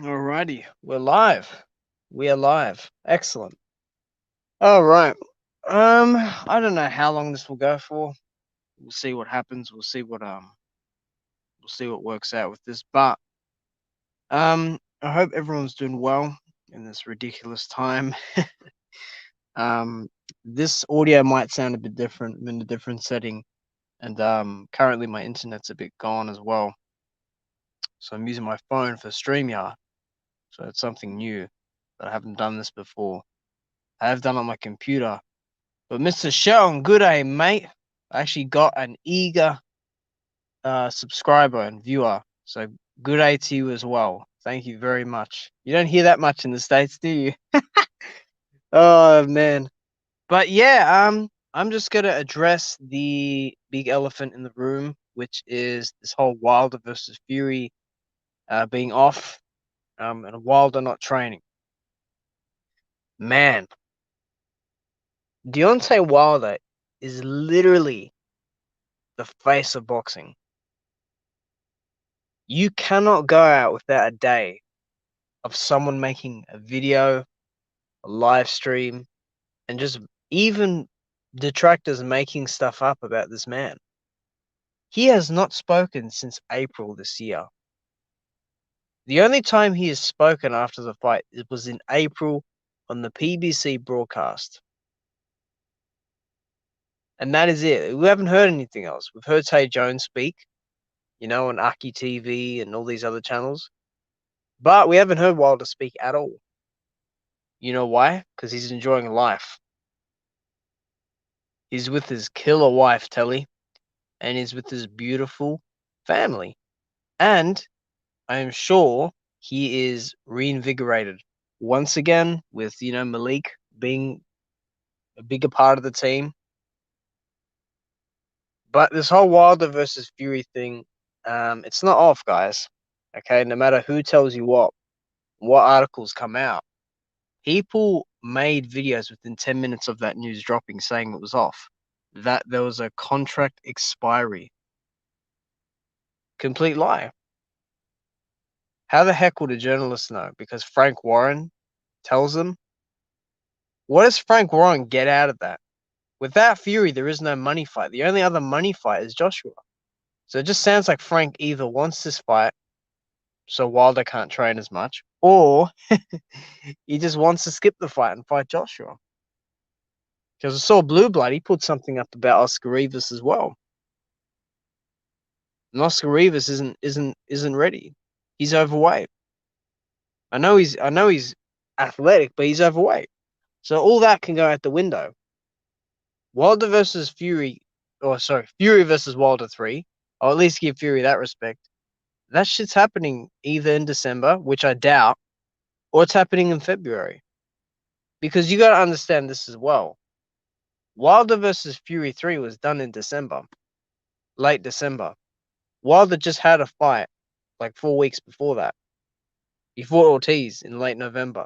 Alrighty, we're live. We are live. Excellent. All right. I don't know how long this will go for. We'll see what happens. We'll see what works out with this. But I hope everyone's doing well in this ridiculous time. um, this audio might sound a bit different in a different setting, and currently my internet's a bit gone as well. So I'm using my phone for StreamYard. So it's something new that I haven't done this before. I have done it on my computer. But Mr. Sheldon, good day, mate. I actually got an eager subscriber and viewer. So good day to you as well. Thank you very much. You don't hear that much in the States, do you? Oh man. But yeah, I'm just gonna address the big elephant in the room, which is this whole Wilder versus Fury being off, and Wilder not training. Man, Deontay Wilder is literally the face of boxing. You cannot go out without a day of someone making a video, a live stream, and just even detractors making stuff up about this man. He has not spoken since April this year. The only time he has spoken after the fight was in April on the PBC broadcast. And that is it. We haven't heard anything else. We've heard Tay Jones speak, on Aki TV and all these other channels. But we haven't heard Wilder speak at all. You know why? Because he's enjoying life. He's with his killer wife, Telly, and he's with his beautiful family. And I am sure he is reinvigorated once again with, Malik being a bigger part of the team. But this whole Wilder versus Fury thing, it's not off, guys. Okay, no matter who tells you what articles come out, people made videos within 10 minutes of that news dropping saying it was off, that there was a contract expiry. Complete lie. How the heck would a journalist know? Because Frank Warren tells them? What does Frank Warren get out of that? Without Fury, there is no money fight. The only other money fight is Joshua. So it just sounds like Frank either wants this fight so Wilder can't train as much, or he just wants to skip the fight and fight Joshua. Because I saw Blue Blood, he put something up about Oscar Rivas as well. And Oscar Rivas isn't ready. He's overweight. I know he's athletic, but he's overweight. So all that can go out the window. Wilder versus Fury, or sorry, Fury versus Wilder 3. I'll at least give Fury that respect. That shit's happening either in December, which I doubt, or it's happening in February. Because you got to understand this as well. Wilder versus Fury 3 was done in December, late December. Wilder just had a fight like 4 weeks before that. He fought Ortiz in late November.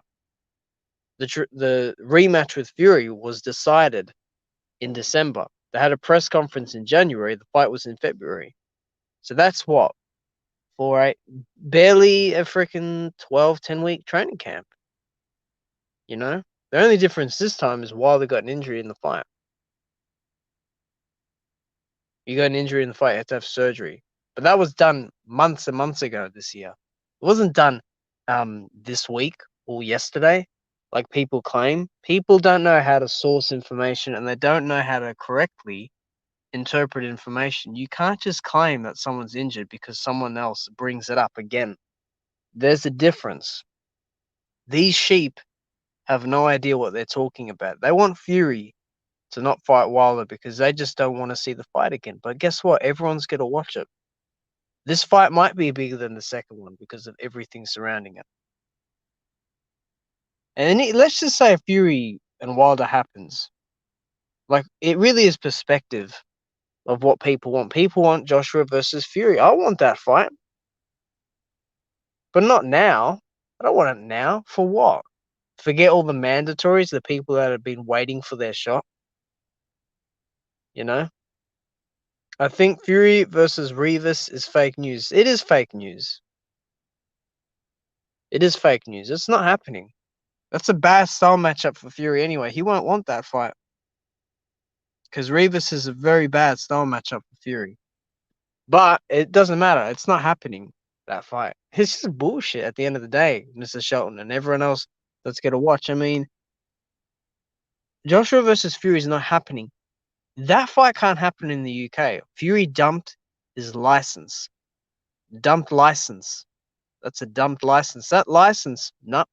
The rematch with Fury was decided in December. They had a press conference in January. The fight was in February. So that's what? Barely a freaking 10-week training camp. The only difference this time is Wilder got an injury in the fight. You got an injury in the fight, you had to have surgery. But that was done months and months ago this year. It wasn't done this week or yesterday, like people claim. People don't know how to source information and they don't know how to correctly interpret information. You can't just claim that someone's injured because someone else brings it up again. There's a difference. These sheep have no idea what they're talking about. They want Fury to not fight Wilder because they just don't want to see the fight again. But guess what? Everyone's going to watch it. This fight might be bigger than the second one because of everything surrounding it. And let's just say Fury and Wilder happens. Like, it really is perspective of what people want. People want Joshua versus Fury. I want that fight. But not now. I don't want it now. For what? Forget all the mandatories, the people that have been waiting for their shot. I think Fury versus Rivas is fake news. It is fake news. It is fake news. It's not happening. That's a bad style matchup for Fury anyway. He won't want that fight. Because Rivas is a very bad style matchup for Fury. But it doesn't matter. It's not happening, that fight. It's just bullshit at the end of the day, Mr. Shelton, and everyone else that's going to watch. I mean, Joshua versus Fury is not happening. That fight can't happen in the UK. Fury dumped his license. Dumped license. That's a dumped license. That license, no,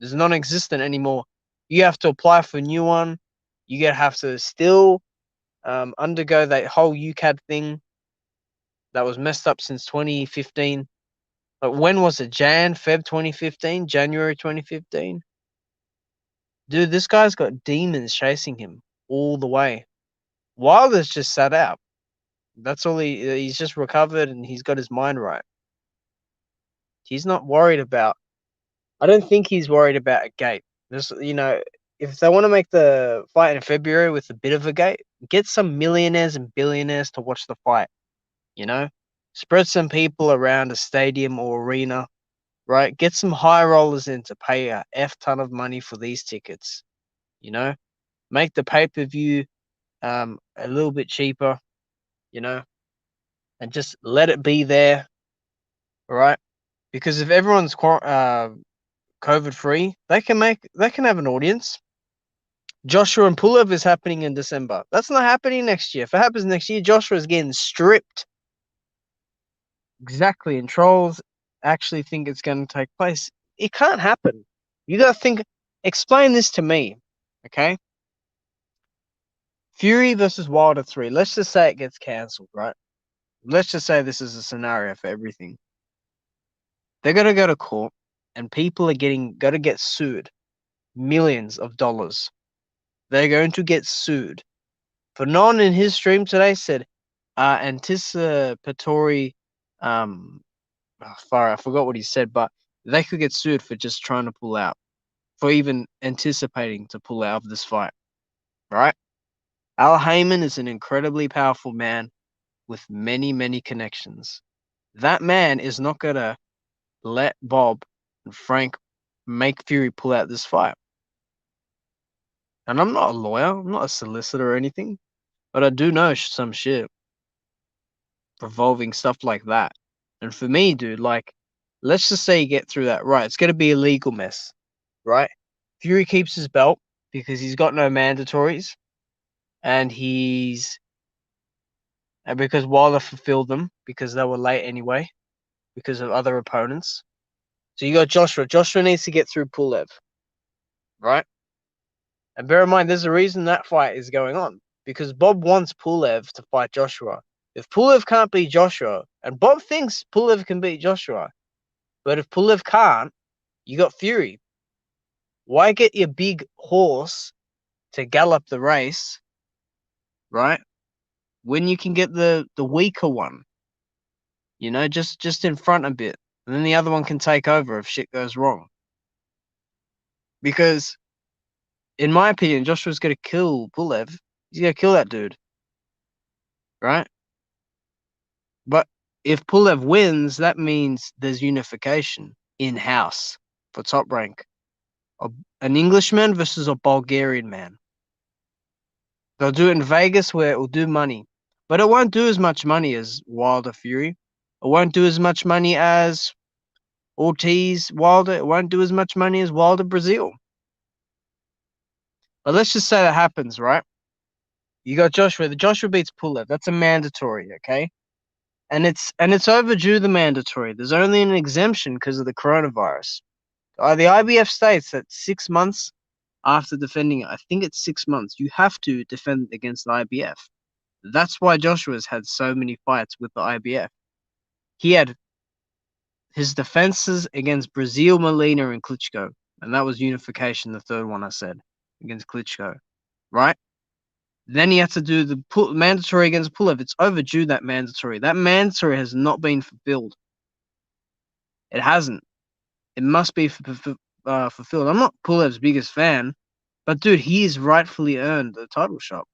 is non-existent anymore. You have to apply for a new one. You have to still undergo that whole UCAD thing that was messed up since 2015. But when was it? Feb 2015? January 2015? Dude, this guy's got demons chasing him all the way. Wilder's just sat out. That's all he's just recovered and he's got his mind right. He's not worried about, I don't think he's worried about a gate. Just, if they want to make the fight in February with a bit of a gate, get some millionaires and billionaires to watch the fight, Spread some people around a stadium or arena, right? Get some high rollers in to pay a F ton of money for these tickets, Make the pay-per-view a little bit cheaper, and just let it be there, right? Because if everyone's COVID free, they can have an audience. Joshua and Pulev is happening in December. That's not happening next year. If it happens next year, Joshua is getting stripped. Exactly, and trolls actually think it's going to take place. It can't happen. You got to think. Explain this to me, okay? Fury versus Wilder 3. Let's just say it gets cancelled, right? Let's just say this is a scenario for everything. They're going to go to court, and people are going to get sued. Millions of dollars. They're going to get sued. Fanon in his stream today said anticipatory I forgot what he said, but they could get sued for just trying to pull out, for even anticipating to pull out of this fight, right? Al Heyman is an incredibly powerful man with many, many connections. That man is not going to let Bob and Frank make Fury pull out this fight. And I'm not a lawyer, I'm not a solicitor or anything, but I do know some shit revolving stuff like that. And for me, dude, let's just say you get through that, right? It's going to be a legal mess, right? Fury keeps his belt because he's got no mandatories, and because Wilder fulfilled them because they were late anyway, because of other opponents. So you got Joshua. Joshua needs to get through Pulev, right? And bear in mind, there's a reason that fight is going on, because Bob wants Pulev to fight Joshua. If Pulev can't beat Joshua, and Bob thinks Pulev can beat Joshua, but if Pulev can't, you got Fury. Why get your big horse to gallop the race, right? When you can get the weaker one, just in front a bit, and then the other one can take over if shit goes wrong. Because, in my opinion, Joshua's going to kill Pulev. He's going to kill that dude, right? But if Pulev wins, that means there's unification in-house for Top Rank. An Englishman versus a Bulgarian man. They'll do it in Vegas where it will do money. But it won't do as much money as Wilder Fury. It won't do as much money as Ortiz Wilder. It won't do as much money as Wilder Brazil. But let's just say that happens, right? You got Joshua. The Joshua beats Pulev. That's a mandatory, okay? And it's overdue, the mandatory. There's only an exemption because of the coronavirus. The IBF states that 6 months after defending it, I think it's 6 months, you have to defend against the IBF. That's why Joshua's had so many fights with the IBF. He had his defenses against Brazil, Molina, and Klitschko. And that was unification, the third one I said, against Klitschko. Right? Then he had to do the mandatory against Pulev. It's overdue, that mandatory. That mandatory has not been fulfilled. It hasn't. It must be fulfilled. I'm not Pulev's biggest fan, but dude, he's rightfully earned the title shot.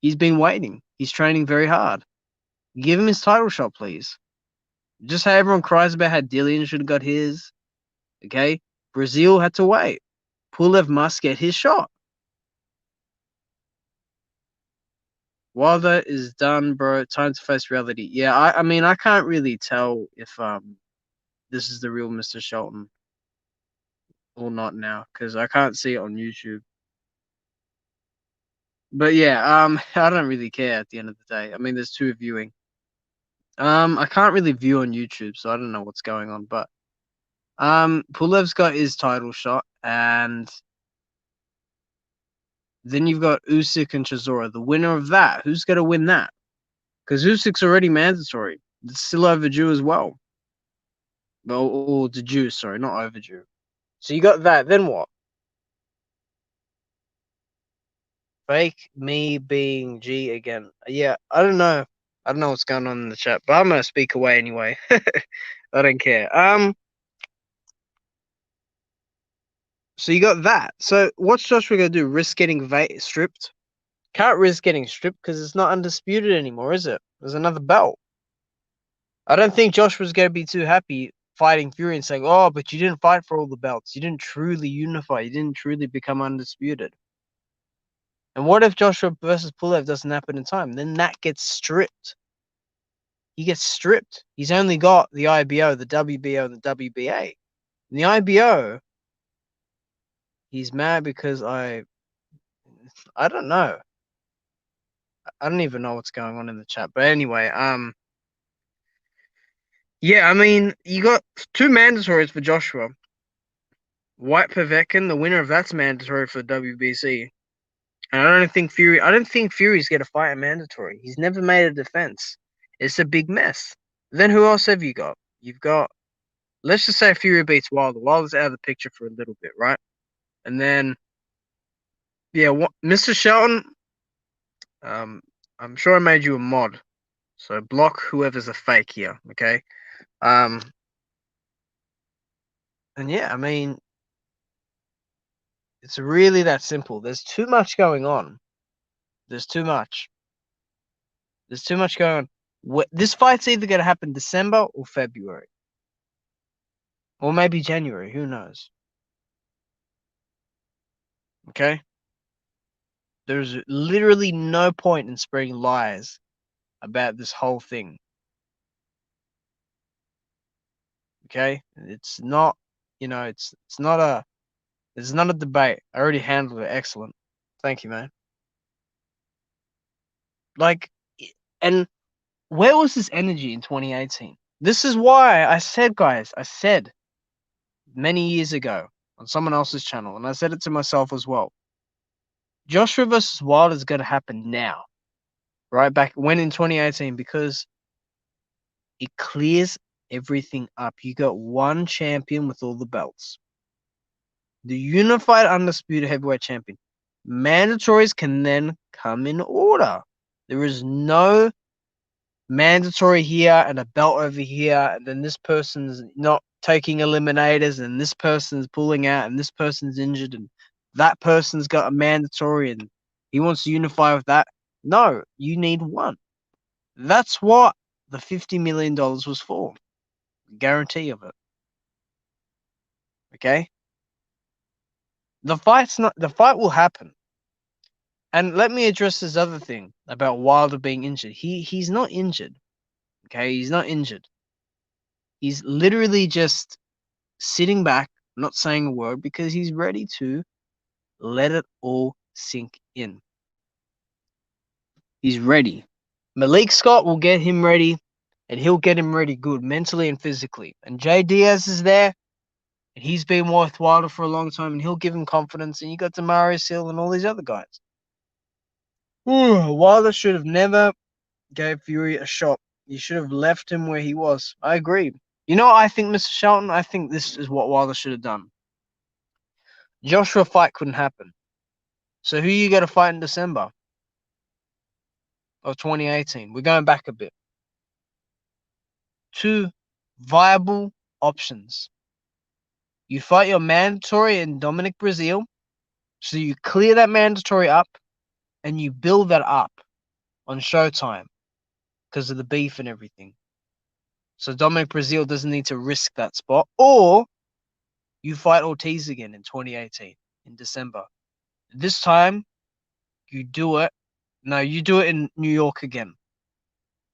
He's been waiting. He's training very hard. Give him his title shot, please. Just how everyone cries about how Dillian should have got his. Okay, Brazil had to wait. Pulev must get his shot. Wilder is done, bro. Time to face reality. Yeah, I mean, I can't really tell if this is the real Mr. Shelton or not now because I can't see it on YouTube. But yeah, I don't really care at the end of the day. I mean, there's two viewing. I can't really view on YouTube, so I don't know what's going on. But Pulev's got his title shot, and then you've got Usyk and Chisora. The winner of that, who's gonna win that? Because Usyk's already mandatory. It's still overdue as well. Well, or the due, sorry, not overdue. So you got that. Then what? Fake me being G again. Yeah, I don't know. I don't know what's going on in the chat, but I'm gonna speak away anyway. I don't care. So you got that. So what's Joshua gonna do? Risk getting stripped? Can't risk getting stripped because it's not undisputed anymore, is it? There's another belt. I don't think Joshua's gonna be too happy fighting Fury and saying, "Oh, but you didn't fight for all the belts. You didn't truly unify. You didn't truly become undisputed." And what if Joshua versus Pulev doesn't happen in time? Then that gets stripped. He gets stripped. He's only got the IBO, the WBO, and the WBA. In the IBO, he's mad because I don't know. I don't even know what's going on in the chat. But anyway, yeah, I mean, you got two mandatories for Joshua. White Povetkin, the winner of that's mandatory for the WBC. And I don't think Fury's gonna fight a mandatory. He's never made a defense. It's a big mess. Then who else have you got? You've got, let's just say Fury beats Wilder. Wilder's out of the picture for a little bit, right? And then yeah, what Mr. Shelton, um, I'm sure I made you a mod. So block whoever's a fake here, okay? Um, and yeah, I mean, it's really that simple. There's too much going on. There's too much. There's too much going on. This fight's either going to happen December or February, or maybe January. Who knows? Okay. There's literally no point in spreading lies about this whole thing. Okay, it's not. It's not a. It's not a debate. I already handled it. Excellent. Thank you, man. Like, and where was this energy in 2018? This is why I said, guys, I said many years ago on someone else's channel, and I said it to myself as well. Joshua versus Wilder is going to happen now, right back when in 2018, because it clears everything up. You got one champion with all the belts, the unified undisputed heavyweight champion. Mandatories can then come in order. There is no mandatory here and a belt over here, and then this person's not taking eliminators, and this person's pulling out, and this person's injured, and that person's got a mandatory, and he wants to unify with that. No, you need one. That's what the $50 million was for. Guarantee of it. Okay? The fight will happen. And let me address this other thing about Wilder being injured. He's not injured. Okay, he's not injured. He's literally just sitting back, not saying a word, because he's ready to let it all sink in. He's ready. Malik Scott will get him ready, and he'll get him ready good mentally and physically. And Jay Diaz is there, and he's been with Wilder for a long time, and he'll give him confidence. And you got Damaris Hill and all these other guys. Wilder should have never gave Fury a shot. You should have left him where he was. I agree. You know what I think, Mr. Shelton? I think this is what Wilder should have done. Joshua fight couldn't happen. So who you got to fight in December of 2018? We're going back a bit. Two viable options. You fight your mandatory in Dominic Brazil. So you clear that mandatory up and you build that up on Showtime because of the beef and everything. So Dominic Brazil doesn't need to risk that spot. Or you fight Ortiz again in 2018 in December. This time you do it. No, you do it in New York again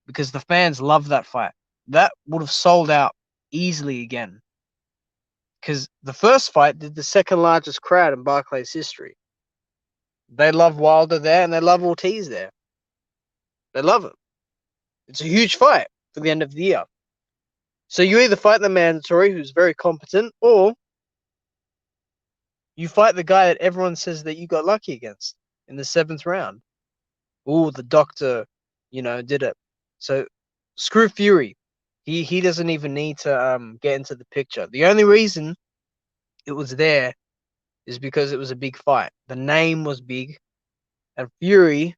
because the fans love that fight. That would have sold out easily again because the first fight did the second largest crowd in Barclays history. They love Wilder there and they love Ortiz there. They love it. It's a huge fight for the end of the year. So you either fight the mandatory, who's very competent, or you fight the guy that everyone says that you got lucky against in the 7th round. Oh, the doctor, did it. So screw Fury. He doesn't even need to get into the picture. The only reason it was there is because it was a big fight. The name was big, and Fury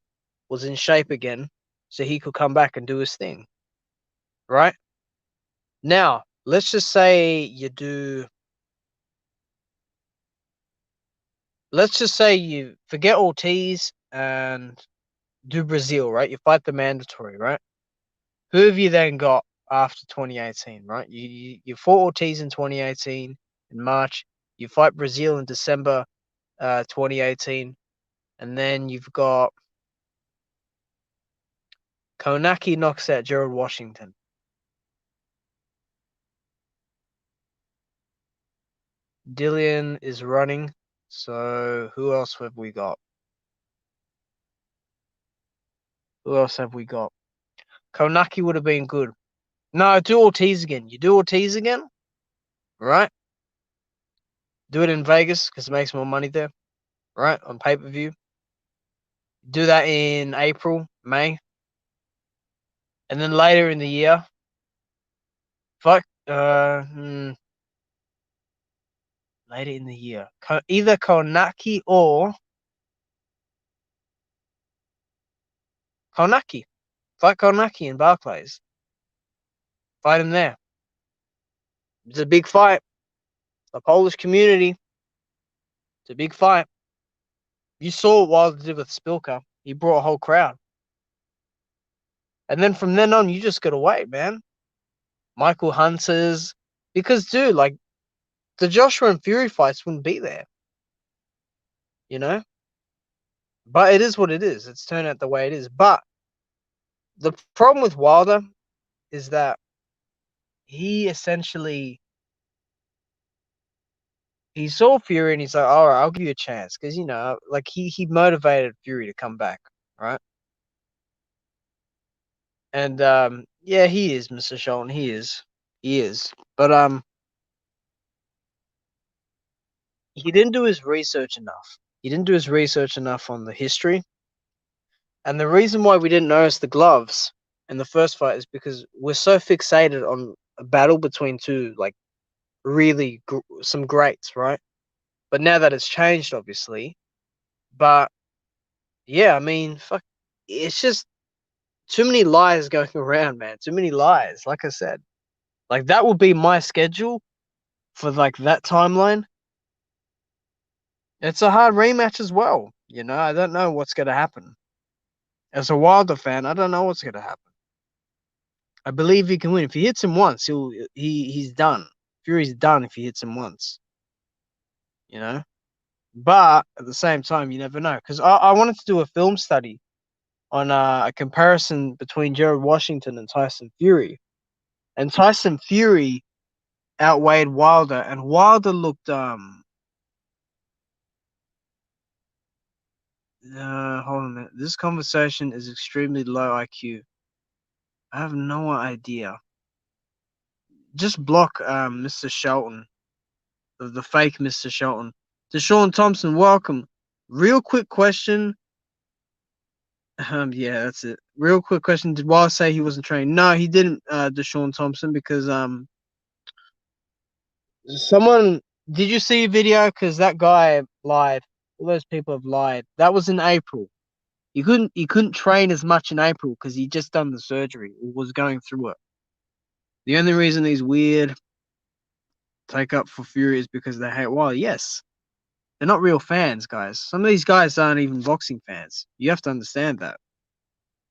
was in shape again, so he could come back and do his thing. Right? Now, let's just say you do. Let's just say you forget Ortiz and do Brazil, right? You fight the mandatory, right? Who have you then got after 2018, right? You fought Ortiz in 2018 in March. You fight Brazil in December 2018. And then you've got Konaki knocks out Gerald Washington. Dillian is running. So who else have we got? Who else have we got? Konaki would have been good. No, do Ortiz again. You do Ortiz again, right? Do it in Vegas because it makes more money there, right? On pay-per-view. Do that in April, May. And then later in the year, later in the year, either Konaki or Konaki. Fight Konaki in Barclays. Fight him there. It's a big fight. The Polish community. It's a big fight. You saw what Wilder did with Spilka. He brought a whole crowd. And then from then on, you just gotta wait, man. Michael Hunters. Because, dude, like, the Joshua and Fury fights wouldn't be there. But it is what it is. It's turned out the way it is. But the problem with Wilder is that he essentially he saw Fury and he's like, all right, I'll give you a chance. Because, like he motivated Fury to come back, right? And yeah, he is, Mr. Shelton. He is. He is. But he didn't do his research enough. He didn't do his research enough on the history. And the reason why we didn't notice the gloves in the first fight is because we're so fixated on a battle between two, like, really some greats, right? But now that it's changed, obviously. But yeah, I mean, fuck, it's just too many lies going around, man. Too many lies. Like I said, like that would be my schedule for like that timeline. It's a hard rematch as well. I don't know what's gonna happen. As a Wilder fan, I don't know what's gonna happen. I believe he can win. If he hits him once, he's done. Fury's done if he hits him once. But at the same time, you never know. Because I wanted to do a film study on a comparison between Gerald Washington and Tyson Fury. And Tyson Fury outweighed Wilder, and Wilder looked hold on a minute. This conversation is extremely low IQ. I have no idea. Just block Mr. Shelton, the fake Mr. Shelton. Deshaun Thompson, welcome. Real quick question. Yeah, that's it. Real quick question. Did Wilder say he wasn't trained? No, he didn't, Deshaun Thompson, because someone did you see a video? Because that guy lied. All those people have lied. That was in April. He couldn't train as much in April because he just done the surgery or was going through it. The only reason these weird take up for Fury is because they hate Wilder. Yes. They're not real fans, guys. Some of these guys aren't even boxing fans. You have to understand that.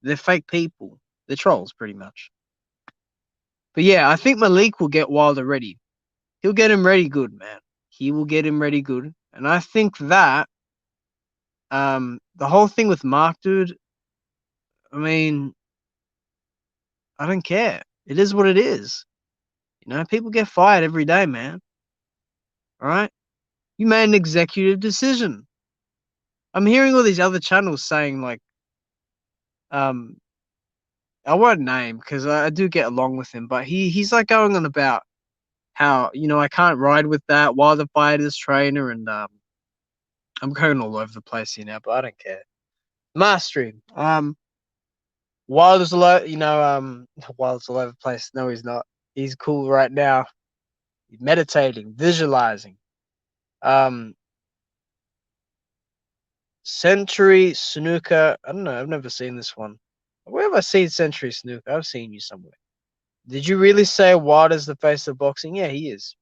They're fake people. They're trolls, pretty much. But yeah, I think Malik will get Wilder ready. He'll get him ready good, man. He will get him ready good. And I think that the whole thing with Mark, dude, I mean, I don't care. It is what it is. You know, people get fired every day, man. All right? You made an executive decision. I'm hearing all these other channels saying like, um, I won't name because I do get along with him, but he's like going on about how, you know, I can't ride with that while the fight is trainer, and I'm going all over the place here now, but I don't care. Mastering. Wilder's a lot, you know, Wilder's all over the place. No, he's not. He's cool right now. He's meditating, visualizing. Um, Century Snooker. I don't know. I've never seen this one. Where have I seen Century Snooker? I've seen you somewhere. Did you really say Wilder's the face of boxing? Yeah, he is.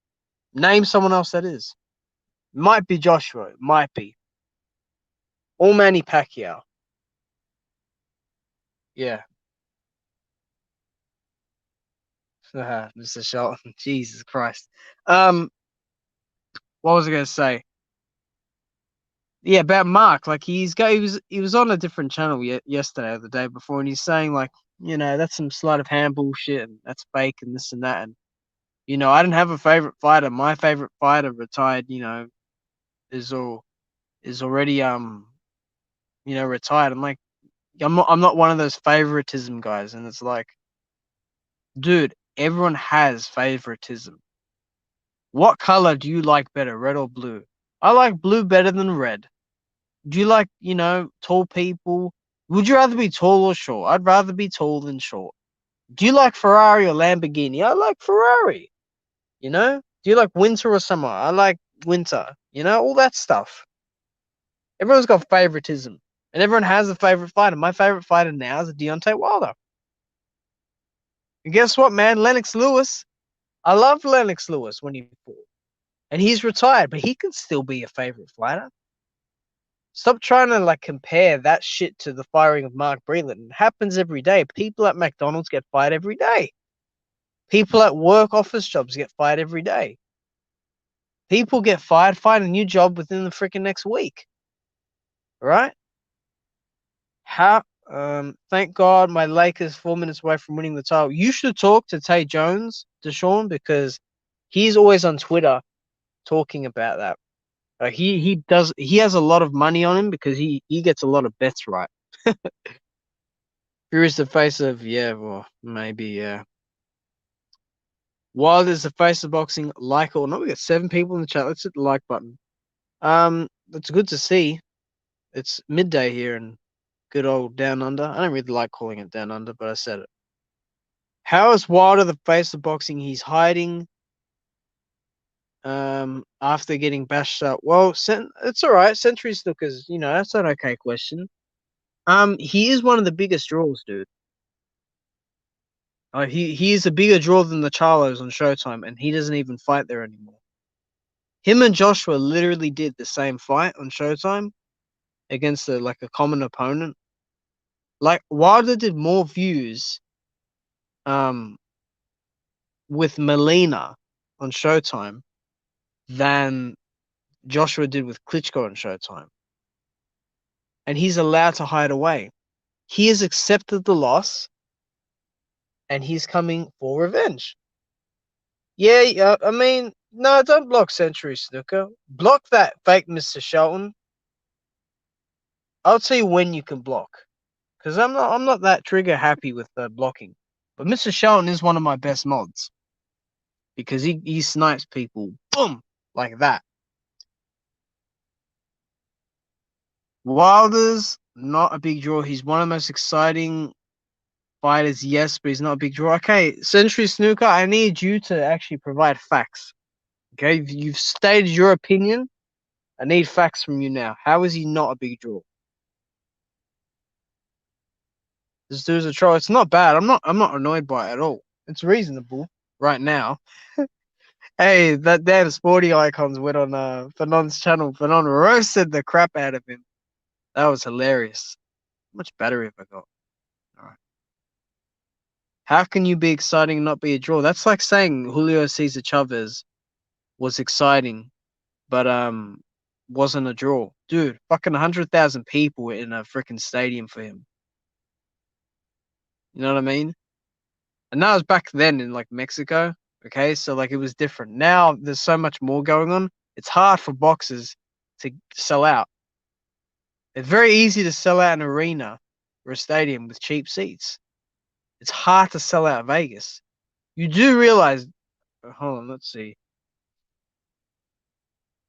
Name someone else that is. Might be Joshua. Might be. Or Manny Pacquiao. Yeah. Mr. Shelton. Jesus Christ. What was I gonna say? Yeah, about Mark. Like he was on a different channel yesterday or the day before, and he's saying like, you know, that's some sleight of hand bullshit, and that's fake, and this and that, and you know, I didn't have a favorite fighter. My favorite fighter retired. You know, is already you know, retired. I'm like, I'm not one of those favoritism guys, and it's like, dude, everyone has favoritism. What color do you like better, red or blue? I like blue better than red. Do you like, you know, tall people? Would you rather be tall or short? I'd rather be tall than short. Do you like Ferrari or Lamborghini? I like Ferrari. You know? Do you like winter or summer? I like winter. You know, all that stuff. Everyone's got favoritism. And everyone has a favorite fighter. My favorite fighter now is Deontay Wilder. And guess what, man? Lennox Lewis. I loved Lennox Lewis when he fought. And he's retired, but he can still be a favorite fighter. Stop trying to like compare that shit to the firing of Mark Breland. It happens every day. People at McDonald's get fired every day. People at work office jobs get fired every day. People get fired, find a new job within the freaking next week. Right? How thank God my Lakers 4 minutes away from winning the title. You should talk to Tay Jones, Deshaun, because he's always on Twitter talking about that. He has a lot of money on him because he gets a lot of bets right. Fury's the face of, yeah, well, maybe, yeah. Wilder's the face of boxing, like or not. We got 7 people in the chat. Let's hit the like button. It's good to see. It's midday here in good old Down Under. I don't really like calling it Down Under, but I said it. How is Wilder the face of boxing? He's hiding after getting bashed up. Well, it's all right. Century Snookers, you know, that's an okay question. He is one of the biggest draws, dude. He is a bigger draw than the Charlos on Showtime, and he doesn't even fight there anymore. Him and Joshua literally did the same fight on Showtime against a common opponent. Like Wilder did more views with Melina on Showtime than Joshua did with Klitschko on Showtime. And he's allowed to hide away. He has accepted the loss and he's coming for revenge. Yeah, I mean, no, don't block Century Snooker. Block that fake Mr. Shelton. I'll tell you when you can block. Because I'm not that trigger happy with blocking. But Mr. Shelton is one of my best mods. Because he snipes people. Boom! Like that. Wilder's not a big draw. He's one of the most exciting fighters, yes, but he's not a big draw. Okay, Century Snooker, I need you to actually provide facts. Okay, you've stated your opinion. I need facts from you now. How is he not a big draw? This dude's a troll. It's not bad. I'm not annoyed by it at all. It's reasonable right now. Hey, that damn sporty icons went on Fanon's channel. Fanon roasted the crap out of him. That was hilarious. How much battery have I got? All right. How can you be exciting and not be a draw? That's like saying Julio Cesar Chavez was exciting, but wasn't a draw. Dude, fucking 100,000 people in a freaking stadium for him. You know what I mean? And that was back then in like Mexico. Okay, so like it was different. Now there's so much more going on. It's hard for boxers to sell out. It's very easy to sell out an arena or a stadium with cheap seats. It's hard to sell out Vegas. You do realize, hold on, let's see.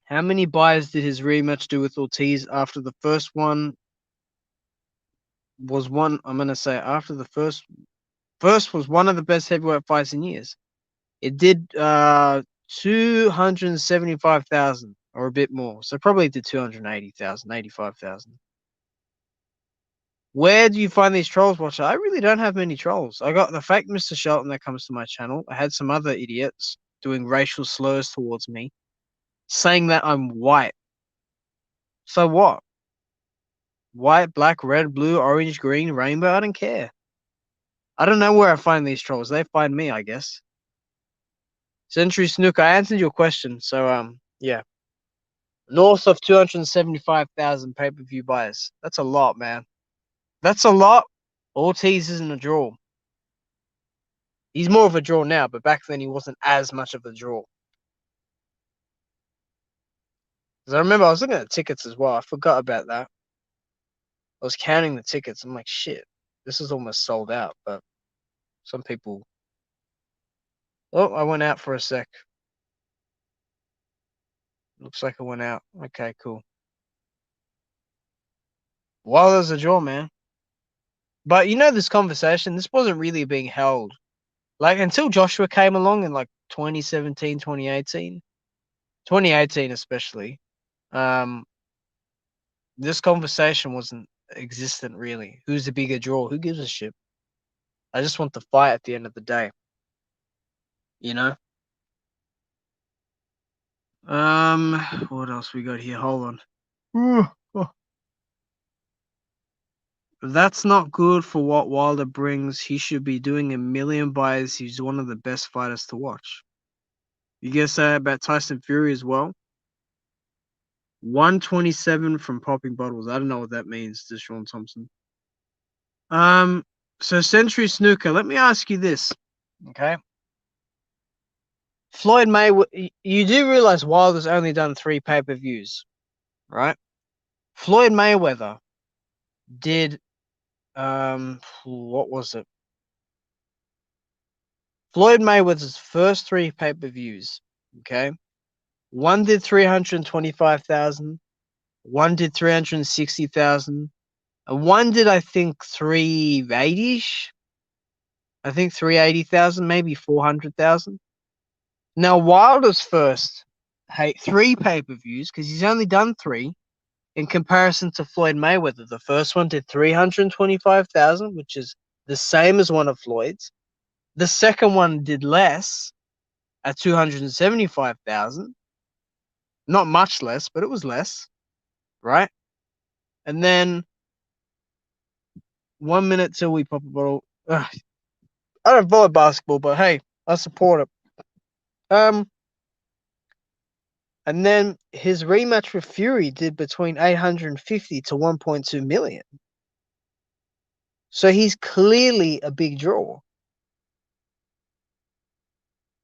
How many buys did his rematch do with Ortiz after the first one was one? I'm gonna say after the first was one of the best heavyweight fights in years. It did 275,000 or a bit more. So probably did 280,000, 85,000. Where do you find these trolls, Watcher? I really don't have many trolls. I got the fake Mr. Shelton that comes to my channel. I had some other idiots doing racial slurs towards me, saying that I'm white. So what? White, black, red, blue, orange, green, rainbow, I don't care. I don't know where I find these trolls. They find me, I guess. Century Snooker, I answered your question. So yeah. North of 275,000 pay-per-view buyers. That's a lot, man. That's a lot. Ortiz isn't a draw. He's more of a draw now, but back then he wasn't as much of a draw. Because I remember I was looking at tickets as well. I forgot about that. I was counting the tickets. I'm like, shit, this is almost sold out. But some people. Oh, I went out for a sec. Looks like I went out. Okay, cool. Wilder's a draw, man. But you know, this conversation, this wasn't really being held. Like until Joshua came along in like 2017, 2018. 2018 especially. Um, this conversation wasn't existent really. Who's the bigger draw? Who gives a shit? I just want the fight at the end of the day. You know? What else we got here? Hold on. That's not good for what Wilder brings. He should be doing a million buys. He's one of the best fighters to watch. You guess that about Tyson Fury as well? 127 from popping bottles. I don't know what that means, Deshaun Thompson. So Century Snooker, let me ask you this. Okay. Floyd Mayweather, you do realize Wilder's only done 3 pay-per-views, right? Floyd Mayweather did what was it? Floyd Mayweather's first 3 pay-per-views, okay? One did 325,000, one did 360,000, and one did I think 380-ish. I think 380,000, maybe 400,000. Now Wilder's first 3 pay-per-views, because he's only done 3, in comparison to Floyd Mayweather. The first one did 325,000, which is the same as one of Floyd's. The second one did less at 275,000. Not much less, but it was less, right? And then 1 minute till we pop a bottle. I don't follow basketball, but hey, I support it. And then his rematch with Fury did between 850 to 1.2 million. So he's clearly a big draw.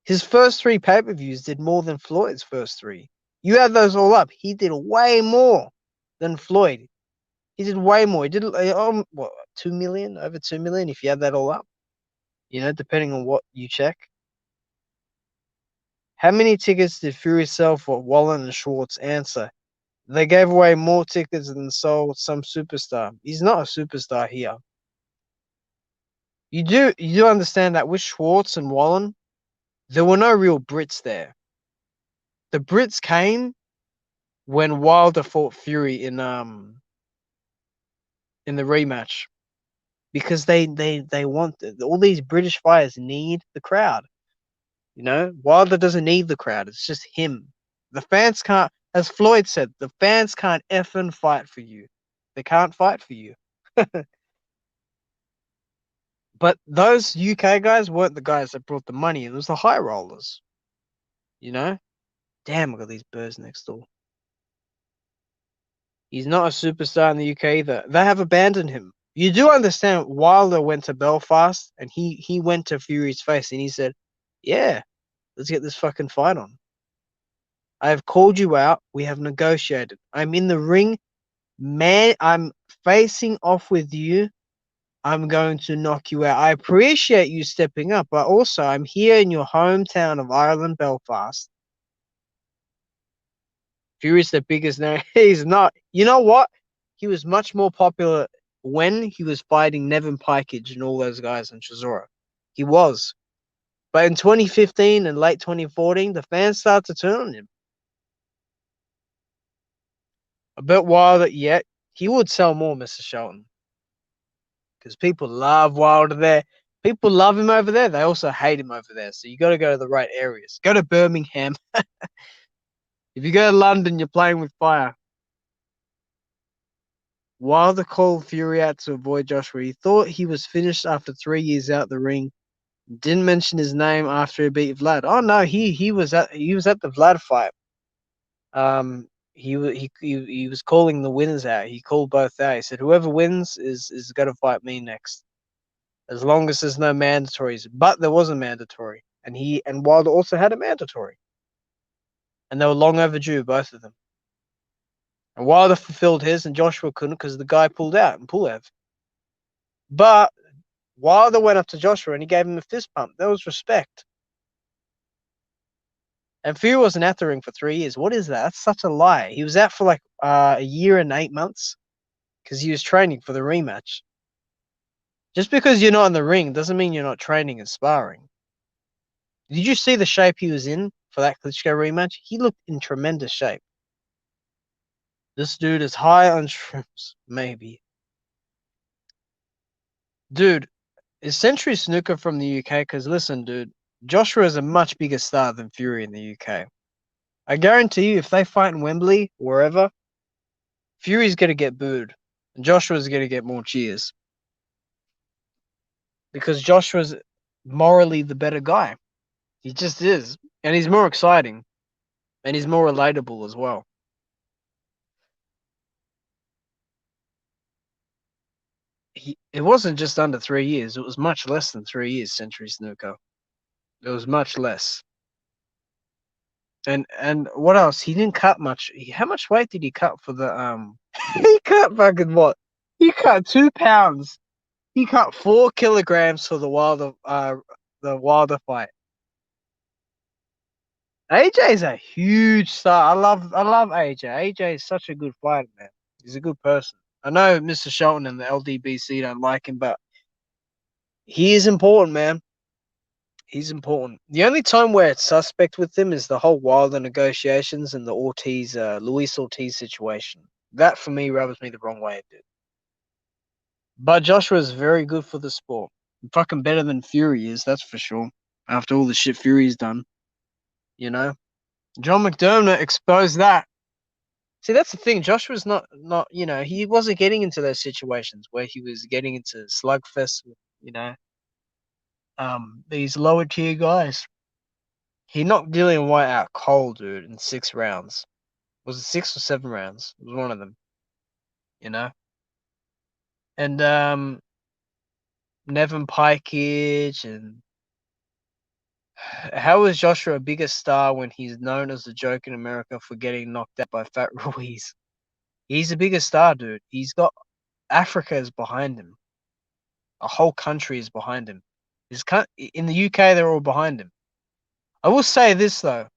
His first 3 pay-per-views did more than Floyd's first 3. You add those all up, he did way more than Floyd. He did way more. He did what, 2 million, over 2 million if you add that all up. You know, depending on what you check. How many tickets did Fury sell for Wallen and Schwartz? Answer. They gave away more tickets than sold some superstar. He's not a superstar here. You do understand that with Schwartz and Wallen, there were no real Brits there. The Brits came when Wilder fought Fury in the rematch, because they want all these British fighters need the crowd. You know, Wilder doesn't need the crowd. It's just him. The fans can't, as Floyd said, the fans can't effing fight for you. They can't fight for you. But those UK guys weren't the guys that brought the money. It was the high rollers. You know? Damn, look at these birds next door. He's not a superstar in the UK either. They have abandoned him. You do understand Wilder went to Belfast and he went to Fury's face and he said, "Yeah, let's get this fucking fight on. I have called you out. We have negotiated. I'm in the ring. Man, I'm facing off with you. I'm going to knock you out. I appreciate you stepping up, but also I'm here in your hometown of Ireland, Belfast. Fury's the biggest name. He's not. You know what? He was much more popular when he was fighting Nevin Pikage and all those guys in Chisora. He was. But in 2015 and late 2014, the fans started to turn on him. A bit Wilder, yet he would sell more, Mr. Shelton. Because people love Wilder there. People love him over there. They also hate him over there. So you got to go to the right areas. Go to Birmingham. If you go to London, you're playing with fire. Wilder called Fury out to avoid Joshua. He thought he was finished after 3 years out the ring. Didn't mention his name after he beat Vlad. Oh no, he was at the Vlad fight. He was calling the winners out. He called both out. He said whoever wins is going to fight me next, as long as there's no mandatories. But there was a mandatory, and Wilder also had a mandatory, and they were long overdue, both of them. And Wilder fulfilled his, and Joshua couldn't because the guy pulled out in Pulev. But Wilder went up to Joshua and he gave him a fist pump. That was respect. And Fury wasn't at the ring for 3 years. What is that? That's such a lie. He was out for like a year and 8 months because he was training for the rematch. Just because you're not in the ring doesn't mean you're not training and sparring. Did you see the shape he was in for that Klitschko rematch? He looked in tremendous shape. This dude is high on shrooms, maybe. Dude, is Century Snooker from the UK? Because listen, dude, Joshua is a much bigger star than Fury in the UK. I guarantee you, if they fight in Wembley, wherever, Fury's going to get booed. And Joshua's going to get more cheers. Because Joshua's morally the better guy. He just is. And he's more exciting. And he's more relatable as well. It wasn't just under 3 years. It was much less than 3 years, Century Snooker. It was much less. And what else? He didn't cut much. How much weight did he cut for the he cut fucking what? He cut 2 pounds. He cut 4 kilograms for the Wilder fight. AJ's a huge star. I love AJ. AJ is such a good fighter, man. He's a good person. I know Mr. Shelton and the LDBC don't like him, but he is important, man. He's important. The only time where it's suspect with him is the whole Wilder negotiations and the Luis Ortiz situation. That for me rubs me the wrong way, dude. But Joshua is very good for the sport. Fucking better than Fury is, that's for sure. After all the shit Fury's done, you know. John McDermott exposed that. See, that's the thing. Joshua's not, he wasn't getting into those situations where he was getting into slugfest with, these lower tier guys. He knocked Dillian White out cold, dude, in 6 rounds. Was it 6 or 7 rounds? It was one of them. And Nevin Pikage and how is Joshua a bigger star when he's known as the joke in America for getting knocked out by Fat Ruiz? He's a bigger star, dude. He's got Africa is behind him. A whole country is behind him. In the UK, they're all behind him. I will say this though.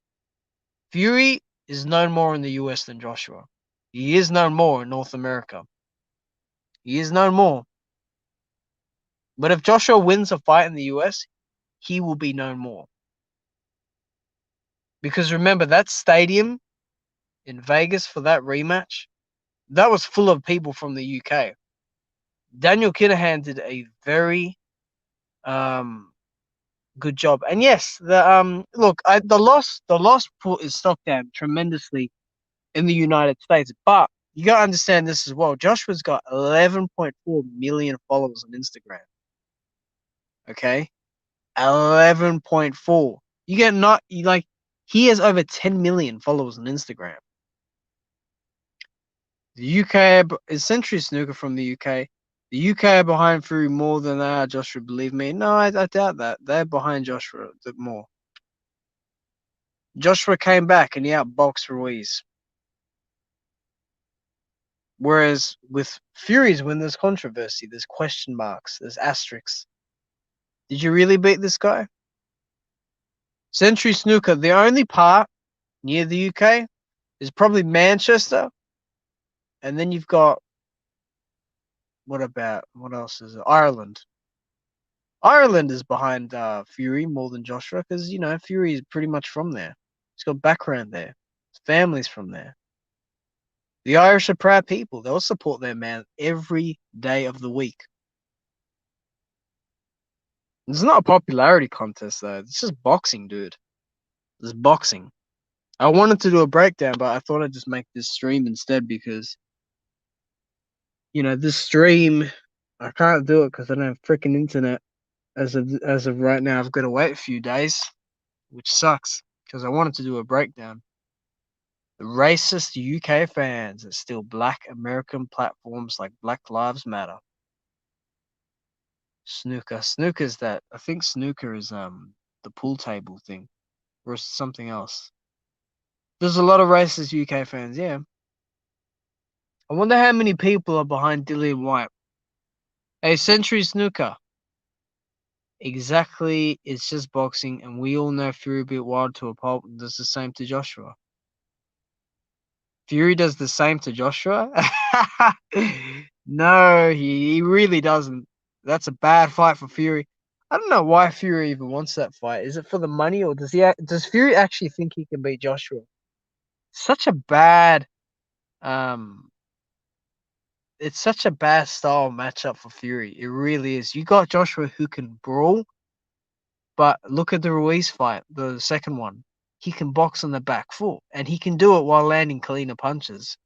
Fury is known more in the US than Joshua. He is known more in North America. He is known more. But if Joshua wins a fight in the US, he will be known more. Because remember, that stadium in Vegas for that rematch, that was full of people from the UK. Daniel Kinahan did a very good job. And yes, the loss put his stock down tremendously in the United States. But you gotta understand this as well. Joshua's got 11.4 million followers on Instagram. Okay, 11.4. You get not you like he has over 10 million followers on Instagram. The UK is Century Snooker from the UK. The UK are behind Fury more than they are Joshua. Believe me. No, I doubt that. They're behind Joshua a bit more. Joshua came back and he outboxed Ruiz. Whereas with Fury's when there's controversy, there's question marks, there's asterisks. Did you really beat this guy? Century Snooker, the only part near the UK is probably Manchester. And then you've got what else is it? Ireland. Ireland is behind Fury more than Joshua because Fury is pretty much from there. He's got background there. His family's from there. The Irish are proud people. They'll support their man every day of the week. It's not a popularity contest though. It's just boxing, dude. It's boxing. I wanted to do a breakdown, but I thought I'd just make this stream instead because this stream I can't do it because I don't have freaking internet. As of right now, I've got to wait a few days, which sucks because I wanted to do a breakdown. The racist UK fans that steal black American platforms like Black Lives Matter. Snooker. Snooker's that. I think snooker is the pool table thing. Or something else. There's a lot of racist UK fans, yeah. I wonder how many people are behind Dillian White. Hey, Century Snooker. Exactly, it's just boxing, and we all know Fury beat Wild to a pulp and does the same to Joshua. Fury does the same to Joshua? No, he really doesn't. That's a bad fight for Fury. I don't know why Fury even wants that fight. Is it for the money, or does Fury actually think he can beat Joshua? Such a bad it's such a bad style matchup for Fury. It really is. You got Joshua who can brawl, but look at the Ruiz fight, the second one. He can box on the back foot, and he can do it while landing cleaner punches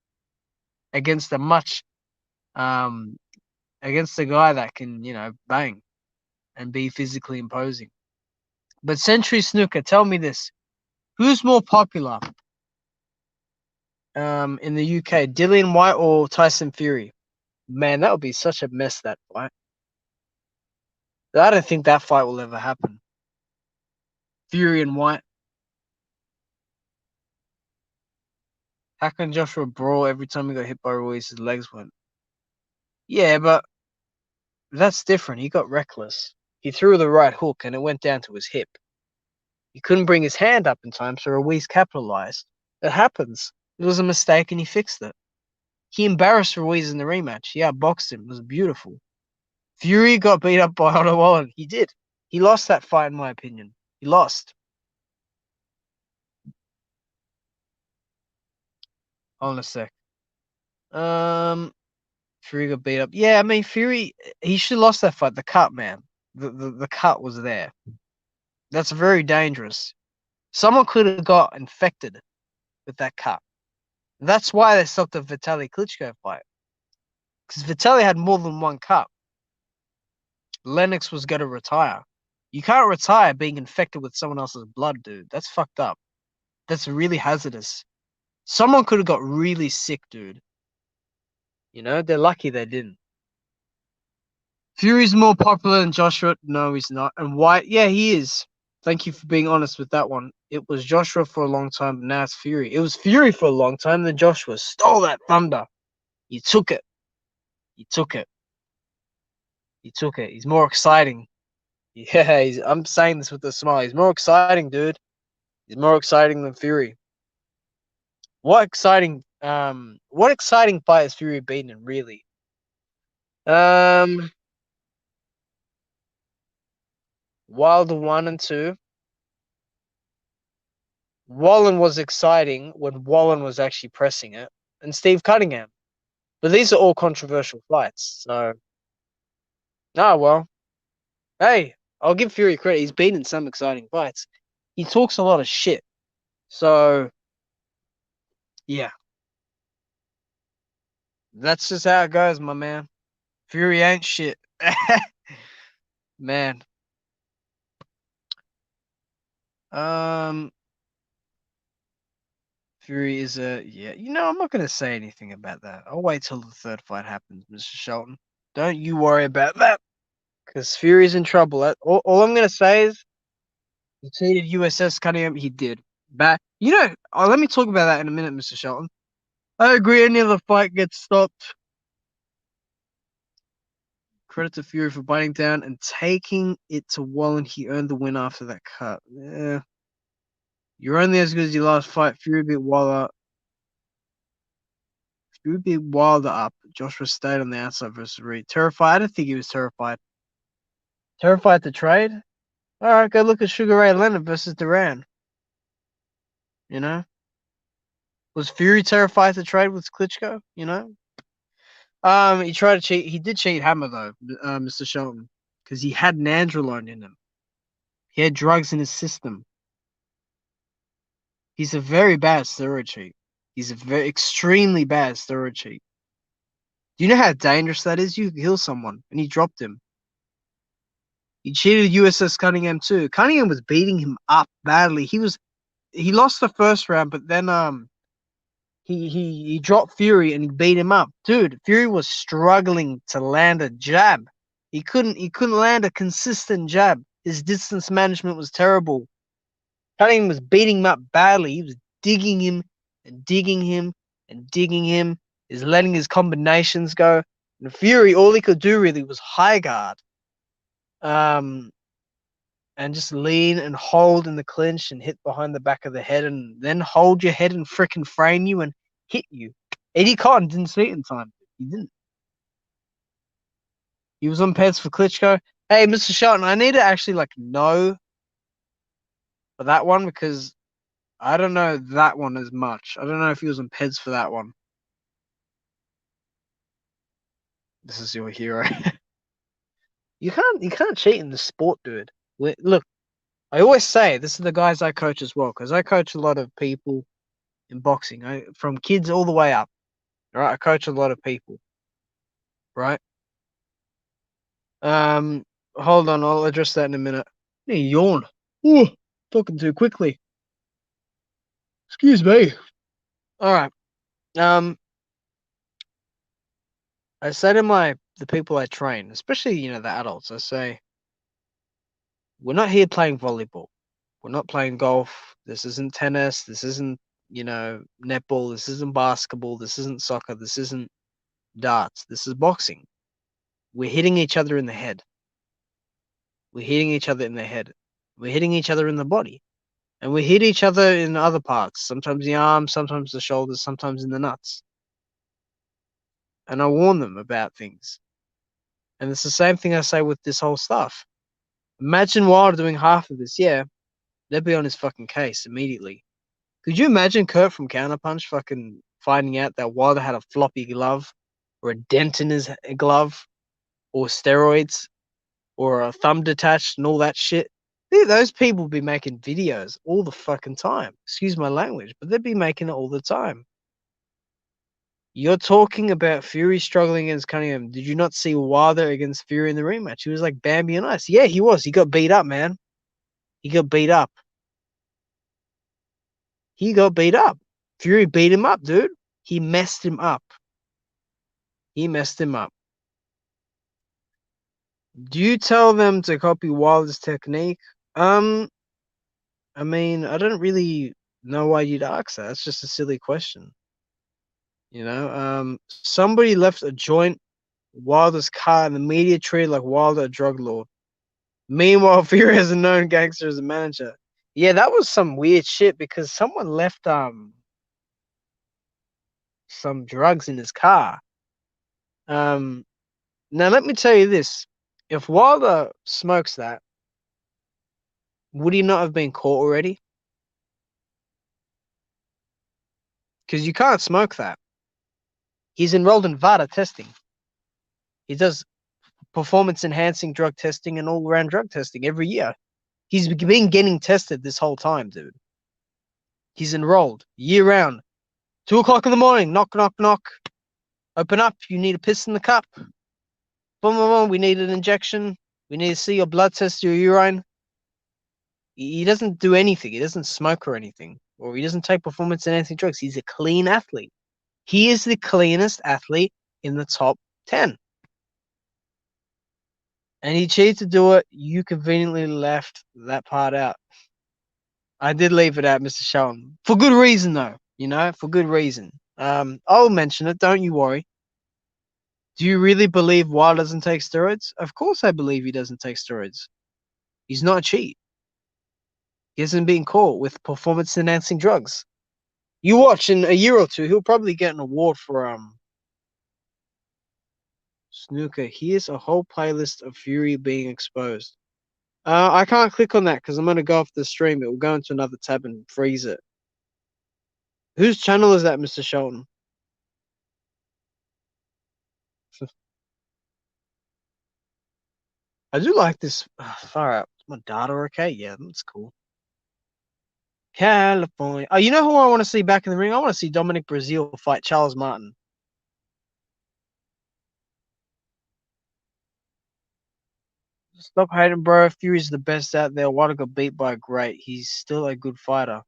against a much against a guy that can, bang and be physically imposing. But Century Snooker, tell me this. Who's more popular in the UK, Dillian White or Tyson Fury? Man, that would be such a mess, that fight. I don't think that fight will ever happen. Fury and White. How can Joshua brawl every time he got hit by Ruiz, his legs went? Yeah, but that's different. He got reckless. He threw the right hook and it went down to his hip. He couldn't bring his hand up in time, so Ruiz capitalized. It happens. It was a mistake and he fixed it. He embarrassed Ruiz in the rematch. He outboxed him. It was beautiful. Fury got beat up by Otto Wallen. He did. He lost that fight, in my opinion. He lost. Hold on a sec. Fury got beat up. Yeah, I mean Fury, he should have lost that fight. The cut, man. The cut was there. That's very dangerous. Someone could have got infected with that cut. That's why they stopped the Vitaly Klitschko fight. Because Vitaly had more than one cut. Lennox was going to retire. You can't retire being infected with someone else's blood, dude. That's fucked up. That's really hazardous. Someone could have got really sick, dude. They're lucky they didn't. Fury's more popular than Joshua. No, he's not. And White, yeah, he is. Thank you for being honest with that one. It was Joshua for a long time, but now it's Fury. It was Fury for a long time, then Joshua stole that thunder. He took it. He took it. He took it. He's more exciting. Yeah, I'm saying this with a smile. He's more exciting, dude. He's more exciting than Fury. What exciting fight has Fury beaten in, really? Wilder 1 and 2. Wallen was exciting when Wallen was actually pressing it, and Steve Cunningham. But these are all controversial fights, so. Well. Hey, I'll give Fury credit. He's been in some exciting fights. He talks a lot of shit. So, yeah. That's just how it goes, my man. Fury ain't shit. Man. Fury is a yeah. I'm not gonna say anything about that. I'll wait till the third fight happens, Mr. Shelton. Don't you worry about that, because Fury's in trouble. All I'm gonna say is he cheated USS Cunningham. He did. But let me talk about that in a minute, Mr. Shelton. I agree. Any other fight gets stopped. Credit to Fury for biting down and taking it to Wallen. He earned the win after that cut. Yeah. You're only as good as your last fight. Fury beat Wilder. Fury beat Wilder up. Joshua stayed on the outside versus Reed. Terrified? I don't think he was terrified. Terrified to trade? All right, go look at Sugar Ray Leonard versus Duran. You know? Was Fury terrified to trade with Klitschko? He tried to cheat. He did cheat Hammer though, Mr. Shelton, because he had nandrolone in him. He had drugs in his system. He's a very bad steroid cheat. He's a very extremely bad steroid cheat. Do you know how dangerous that is? You could kill someone, and he dropped him. He cheated USS Cunningham too. Cunningham was beating him up badly. He lost the first round, but then he dropped Fury and he beat him up. Dude, Fury was struggling to land a jab. He couldn't land a consistent jab. His distance management was terrible. Cunningham was beating him up badly. He was digging him and digging him and digging him. He's letting his combinations go. And Fury, all he could do really was high guard. And just lean and hold in the clinch and hit behind the back of the head and then hold your head and frickin' frame you and hit you. Eddie Cotton didn't see it in time. He didn't. He was on peds for Klitschko. Hey, Mr. Shelton, I need to actually know for that one because I don't know that one as much. I don't know if he was on peds for that one. This is your hero. You can't cheat in the sport, dude. Look, I always say this is the guys I coach as well because I coach a lot of people in boxing, from kids all the way up. Right, I coach a lot of people. Right. Hold on, I'll address that in a minute. Hey, yawn. Ooh, talking too quickly. Excuse me. All right. I say to the people I train, especially the adults, I say, we're not here playing volleyball. We're not playing golf. This isn't tennis. This isn't netball. This isn't basketball. This isn't soccer. This isn't darts. This is boxing. We're hitting each other in the head. We're hitting each other in the head. We're hitting each other in the body. And we hit each other in other parts. Sometimes the arms, sometimes the shoulders, sometimes in the nuts. And I warn them about things. And it's the same thing I say with this whole stuff. Imagine Wilder doing half of this. Yeah, they'd be on his fucking case immediately. Could you imagine Kurt from Counterpunch fucking finding out that Wilder had a floppy glove or a dent in his glove or steroids or a thumb detached and all that shit? Those people would be making videos all the fucking time. Excuse my language, but they'd be making it all the time. You're talking about Fury struggling against Cunningham. Did you not see Wilder against Fury in the rematch? He was like Bambi on ice. Yeah, he was. He got beat up, man. He got beat up. He got beat up. Fury beat him up, dude. He messed him up. He messed him up. Do you tell them to copy Wilder's technique? I mean, I don't really know why you'd ask that. It's just a silly question. Somebody left a joint Wilder's car and the media treated like Wilder a drug lord. Meanwhile, Fury has a known gangster as a manager. Yeah, that was some weird shit because someone left some drugs in his car. Now let me tell you this. If Wilder smokes that, would he not have been caught already? Because you can't smoke that. He's enrolled in VADA testing. He does performance enhancing drug testing and all around drug testing every year. He's been getting tested this whole time, dude. He's enrolled year round. 2:00 in the morning, knock, knock, knock. Open up. You need a piss in the cup. Boom, boom, boom. We need an injection. We need to see your blood test, your urine. He doesn't do anything. He doesn't smoke or anything, or he doesn't take performance-enhancing drugs. He's a clean athlete. He is the cleanest athlete in the top 10. And he cheated to do it. You conveniently left that part out. I did leave it out, Mr. Shelton. For good reason, though. For good reason. I'll mention it. Don't you worry. Do you really believe Wilder doesn't take steroids? Of course I believe he doesn't take steroids. He's not a cheat. He hasn't been caught with performance-enhancing drugs. You watch in a year or two, he'll probably get an award for snooker. Here's a whole playlist of Fury being exposed. I can't click on that because I'm gonna go off the stream. It will go into another tab and freeze it. Whose channel is that, Mr. Shelton? I do like this. Far out. My data okay? Yeah, that's cool. California. Oh, you know who I want to see back in the ring? I want to see Dominic Breazeale fight Charles Martin. Stop hating, bro. Fury's the best out there. Wilder got beat by a great. He's still a good fighter.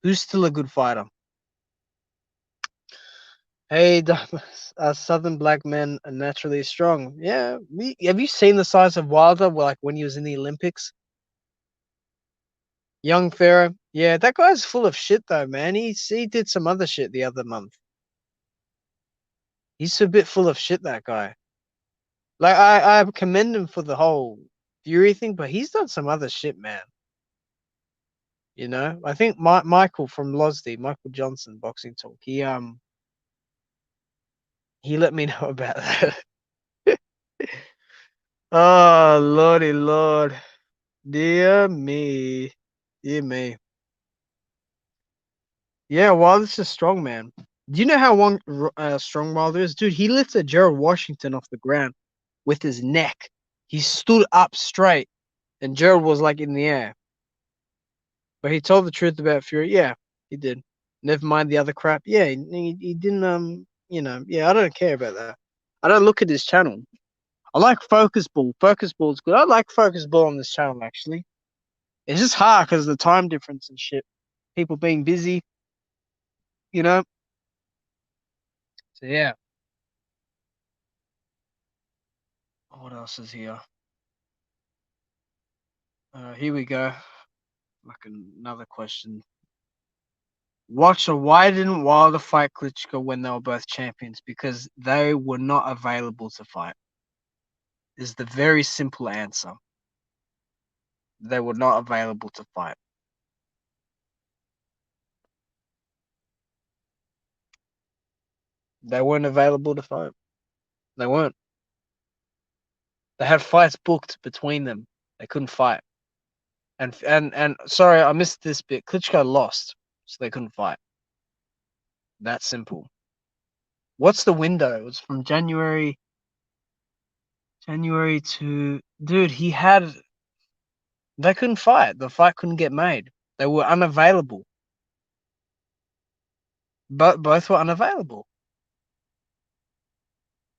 Who's still a good fighter? Hey, Southern black men are naturally strong. Yeah. Have you seen the size of Wilder, like when he was in the Olympics? Young Pharaoh. Yeah, that guy's full of shit though, man. He did some other shit the other month. He's a bit full of shit, that guy. Like I commend him for the whole Fury thing, but he's done some other shit, man. I think Michael from Losdy, Michael Johnson Boxing Talk, he let me know about that. Oh lordy lord, dear me, dear me. Yeah, Wilder's a strong man. Do you know how strong Wilder is, dude? He lifted Gerald Washington off the ground with his neck. He stood up straight, and Gerald was like in the air. But he told the truth about Fury. Yeah, he did. Never mind the other crap. Yeah, he didn't. Yeah, I don't care about that. I don't look at his channel. I like Focus Ball. Focus Ball's good. I like Focus Ball on this channel actually. It's just hard because of the time difference and shit. People being busy, you know. So yeah. What else is here? Here we go. Like another question. Watcher, why didn't Wilder fight Klitschko when they were both champions? Because they were not available to fight. Is the very simple answer. They were not available to fight. They weren't available to fight. They weren't. They had fights booked between them. They couldn't fight. And sorry, I missed this bit. Klitschko lost, so they couldn't fight. That simple. What's the window? It was from January to dude, they couldn't fight. The fight couldn't get made. They were unavailable. But both were unavailable.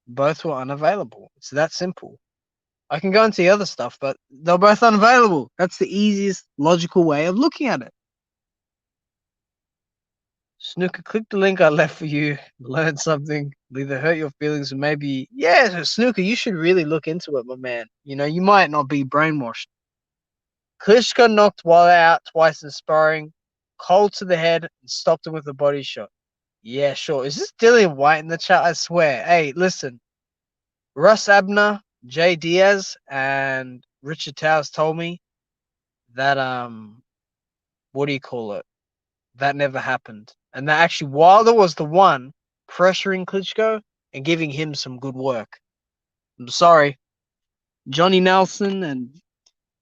Both were unavailable. It's that simple. I can go into the other stuff, but they're both unavailable. That's the easiest logical way of looking at it. Snooker, click the link I left for you. Learn something. It'll either hurt your feelings or maybe, yeah, Snooker, you should really look into it, my man. You might not be brainwashed. Klitschko knocked Wilder out twice in sparring, cold to the head, and stopped him with a body shot. Yeah, sure. Is this Dillian White in the chat? I swear. Hey, listen. Russ Abner, Jay Diaz, and Richard Towers told me that what do you call it? That never happened. And that actually Wilder was the one pressuring Klitschko and giving him some good work. I'm sorry. Johnny Nelson and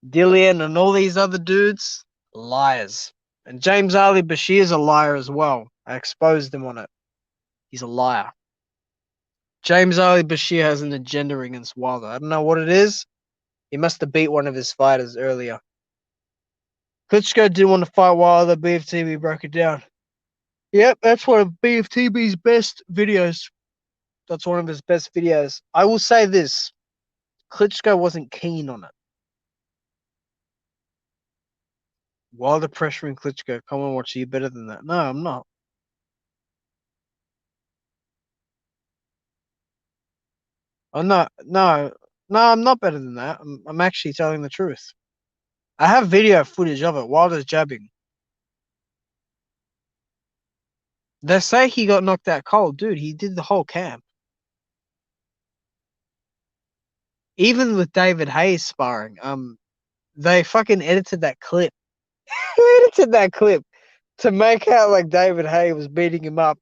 Dillian and all these other dudes, liars. And James Ali Bashir's a liar as well. I exposed him on it. He's a liar. James Ali Bashir has an agenda against Wilder. I don't know what it is. He must have beat one of his fighters earlier. Klitschko didn't want to fight Wilder. BFTB broke it down. Yep, that's one of BFTB's best videos. That's one of his best videos. I will say this. Klitschko wasn't keen on it. Wilder pressuring Klitschko. Come on, watch. Are you better than that? No, I'm not. I'm not. No, no, I'm not better than that. I'm actually telling the truth. I have video footage of it. Wilder's jabbing. They say he got knocked out cold, dude. He did the whole camp. Even with David Hayes sparring, they fucking edited that clip. Edited that clip to make out like David Hayes was beating him up.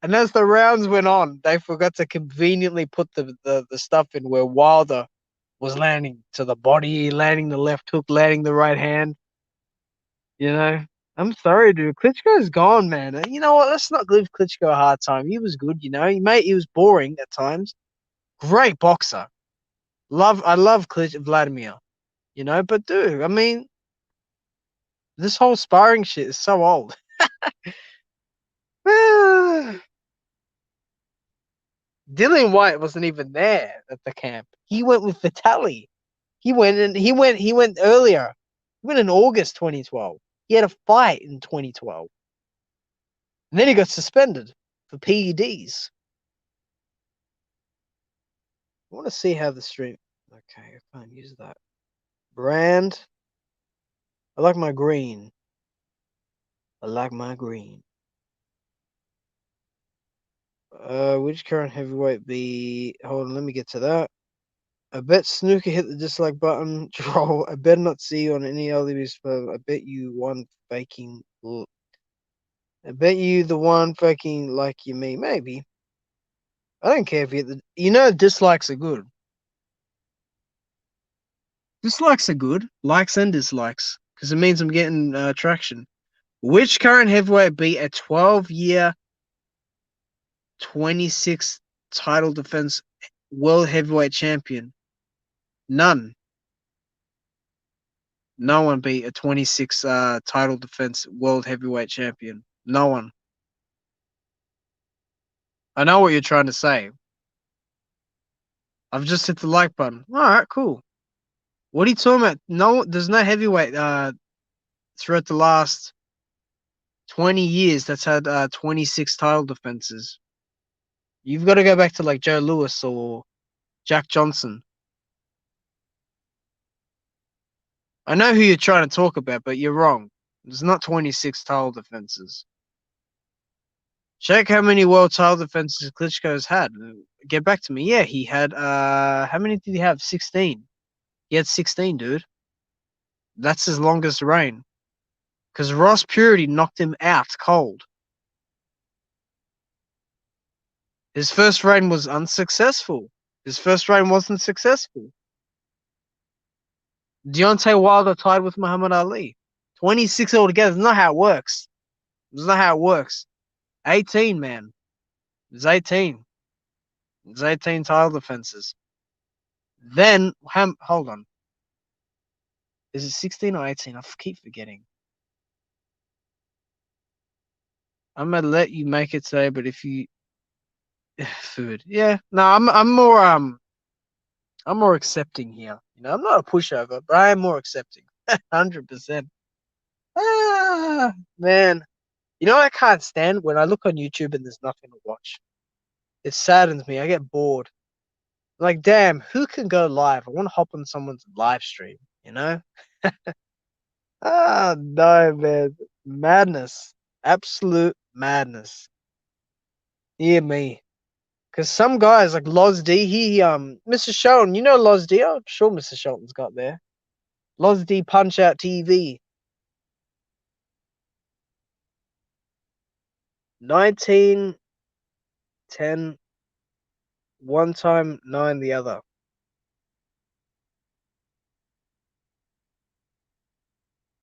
And as the rounds went on, they forgot to conveniently put the stuff in where Wilder was landing to the body, landing the left hook, landing the right hand. You know, I'm sorry, dude. Klitschko's gone, man. And you know what? Let's not give Klitschko a hard time. He was good, you know. He was boring at times. Great boxer. I love Vladimir. You know, but dude, I mean, this whole sparring shit is so old. Dillian White wasn't even there at the camp. He went with Vitali. He went earlier. He went in August 2012. He had a fight in 2012. And then he got suspended for PEDs. I want to see how the stream. Okay, I can't use that. Brand. I like my green. I like my green. Which current heavyweight be? Hold on, let me get to that. I bet Snooker hit the dislike button. Troll. I better not see you on any other I bet you one faking. I bet you the one faking like you me. Maybe. I don't care if you hit the. You know, dislikes are good. Dislikes are good. Likes and dislikes. Because it means I'm getting traction. Which current heavyweight beat a 12-year, 26 title defense world heavyweight champion? None. No one beat a 26 title defense world heavyweight champion. No one. I know what you're trying to say. I've just hit the like button. All right, cool. What are you talking about? No, there's no heavyweight throughout the last 20 years that's had 26 title defenses. You've got to go back to like Joe Louis or Jack Johnson. I know who you're trying to talk about, but you're wrong. There's not 26 title defenses. Check how many world title defenses Klitschko's had. Get back to me. Yeah, he had how many did he have? 16. He had 16, dude. That's his longest reign. Because Ross Purity knocked him out cold. His first reign was unsuccessful. His first reign wasn't successful. Deontay Wilder tied with Muhammad Ali. 26 altogether. That's not how it works. That's not how it works. 18, man. It's 18. It's 18 title defenses. Then, hold on. Is it 16 or 18? I keep forgetting. I'm gonna let you make it today, but if you food, yeah, no, I'm more accepting here. You know, I'm not a pushover, but I am more accepting. 100%. Ah, man. You know what I can't stand? When I look on YouTube and there's nothing to watch. It saddens me. I get bored. Like, damn, who can go live? I want to hop on someone's live stream, you know? Ah, no, man. Madness. Absolute madness. Hear me. Because some guys like Loz D, Mr. Shelton, you know Loz D? I'm sure Mr. Shelton's got there. Loz D Punch Out TV. 19, 10, one time, 9 the other.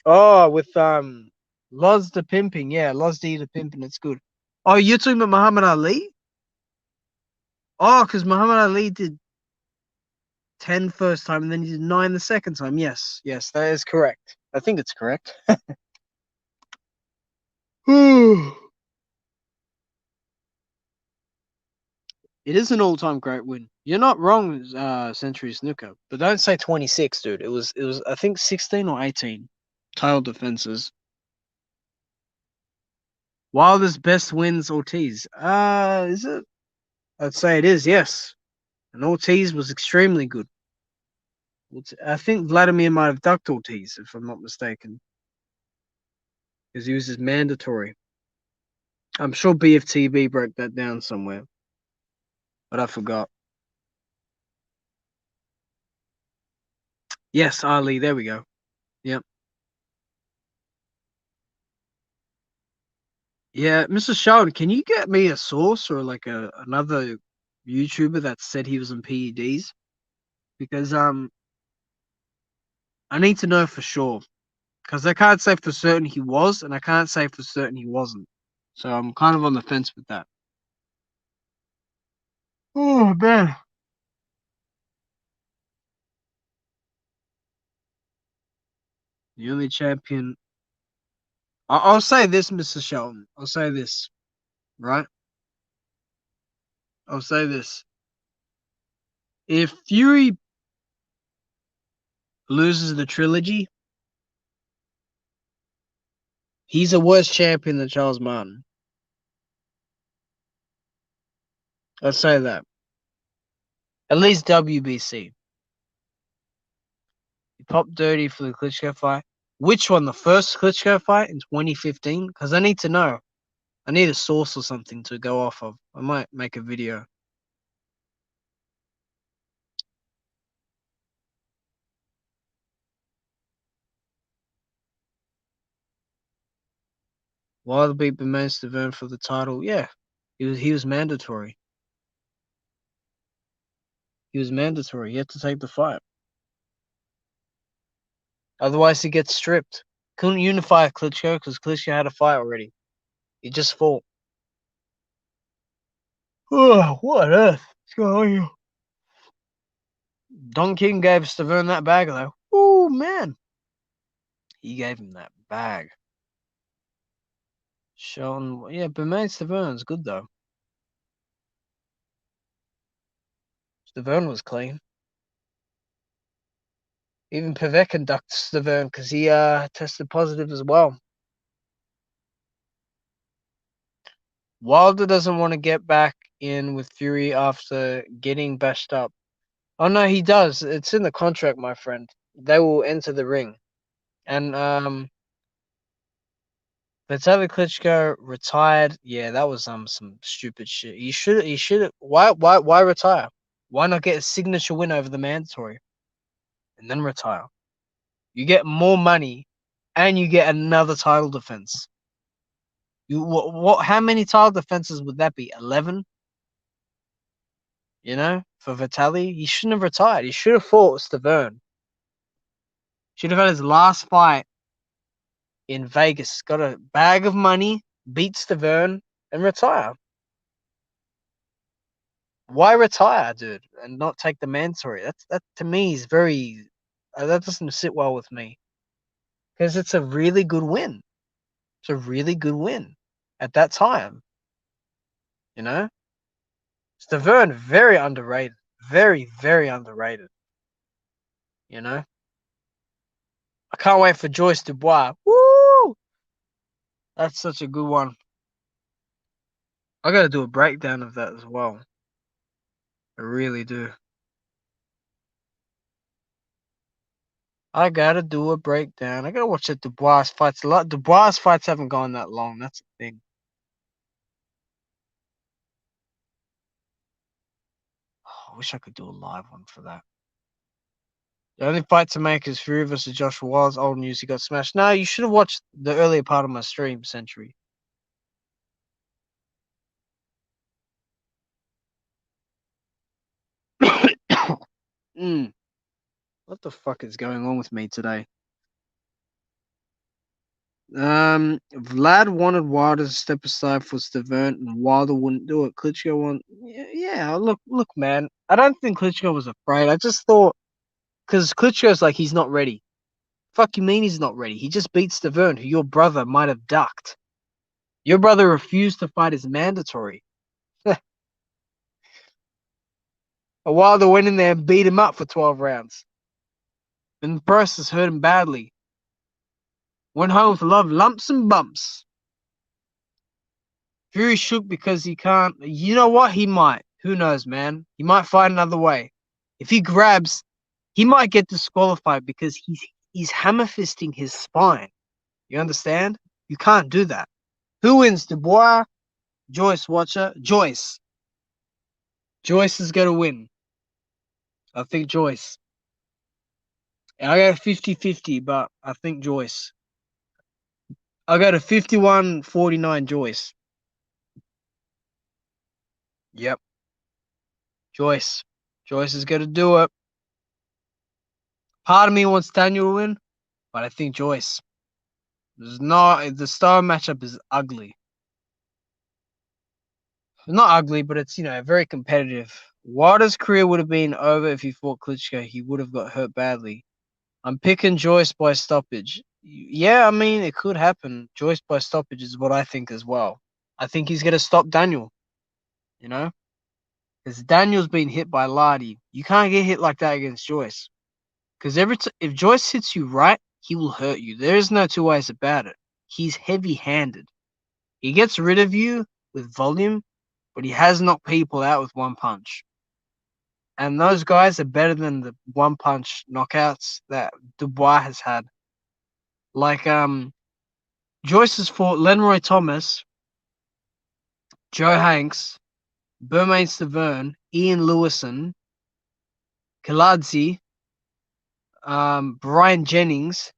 Oh, with Loz the Pimping, yeah, Loz D the Pimping, it's good. Oh, you're talking about Muhammad Ali? Oh, because Muhammad Ali did 10 first time and then he did 9 the second time. Yes, yes, that is correct. I think it's correct. It is an all-time great win. You're not wrong, Century Snooker, but don't say 26, dude. It was I think 16 or 18. title defenses. Wilder's best wins Ortiz. Is it? I'd say it is, yes. And Ortiz was extremely good. I think Vladimir might have ducked Ortiz, if I'm not mistaken, because he was his mandatory. I'm sure BFTB broke that down somewhere, but I forgot. Yes, Ali. There we go. Yep. Yeah, Mr. Sheldon, can you get me a source or like another YouTuber that said he was in PEDs? Because I need to know for sure. Because I can't say for certain he was, and I can't say for certain he wasn't. So I'm kind of on the fence with that. Oh man. The only champion. I'll say this, Mr. Shelton. I'll say this, right? I'll say this. If Fury loses the trilogy, he's a worse champion than Charles Martin. I'll say that. At least WBC. He popped dirty for the Klitschko fight. Which one? The first Klitschko fight in 2015? Because I need to know. I need a source or something to go off of. I might make a video. Wilder beat Bermane Stiverne for the title. Yeah, he was mandatory. He was mandatory. He had to take the fight. Otherwise, he gets stripped. Couldn't unify Klitschko because Klitschko had a fight already. He just fought. Oh, what on earth? What's going on here? Don King gave Stiverne that bag though. Oh man, he gave him that bag. Sean, yeah, Bermane Stiverne's good though. Stiverne was clean. Even Povetkin ducked Stiverne because he tested positive as well. Wilder doesn't want to get back in with Fury after getting bashed up. Oh no, he does. It's in the contract, my friend. They will enter the ring. And Vitaly Klitschko retired. Yeah, that was some stupid shit. He should why retire? Why not get a signature win over the mandatory and then retire? You get more money and you get another title defense. You what how many title defenses would that be? 11? You know, for Vitaly, he shouldn't have retired. He should have fought Stiverne. Should have had his last fight in Vegas. Got a bag of money, beat Stiverne, and retire. Why retire, dude, and not take the mandatory? That to me is very. That doesn't sit well with me because it's a really good win. It's a really good win at that time. You know, Stiverne very underrated, very underrated. You know, I can't wait for Joyce Dubois. Woo! That's such a good one. I gotta do a breakdown of that as well. I really do. I gotta do a breakdown. I gotta watch the Dubois fights a lot. Dubois fights haven't gone that long. That's the thing. Oh, I wish I could do a live one for that. The only fight to make is Fury versus Joshua Wild's old news. He got smashed. No, you should have watched the earlier part of my stream, Century. What the fuck is going on with me today? Vlad wanted Wilder to step aside for Stiverne, and Wilder wouldn't do it. Klitschko won. Yeah. Look, man. I don't think Klitschko was afraid. I just thought because Klitschko's like he's not ready. Fuck you mean he's not ready? He just beat Stiverne, who your brother might have ducked. Your brother refused to fight his mandatory. Wilder went in there and beat him up for 12 rounds. And the process hurt him badly. Went home with love, lumps and bumps. Fury shook because he can't. You know what? He might. Who knows, man? He might find another way. If he grabs, he might get disqualified because he's hammer fisting his spine. You understand? You can't do that. Who wins, Dubois? Joyce, Watcher? Joyce. Joyce is going to win. I think Joyce. I got a 50-50, but I think Joyce. I got a 51-49 Joyce. Yep. Joyce. Joyce is going to do it. Part of me wants Daniel to win, but I think Joyce. The star matchup is ugly. Not ugly, but it's, very competitive. Wilder's career would have been over if he fought Klitschko. He would have got hurt badly. I'm picking Joyce by stoppage. Yeah, I mean, it could happen. Joyce by stoppage is what I think as well. I think he's going to stop Daniel, because Daniel's been hit by Lardy. You can't get hit like that against Joyce. Because if Joyce hits you right, he will hurt you. There is no two ways about it. He's heavy-handed. He gets rid of you with volume, but he has knocked people out with one punch. And those guys are better than the one-punch knockouts that Dubois has had. Like, Joyce has fought Lenroy Thomas, Joe Hanks, Bermain Stavern, Ian Lewison, Kaladze, Brian Jennings,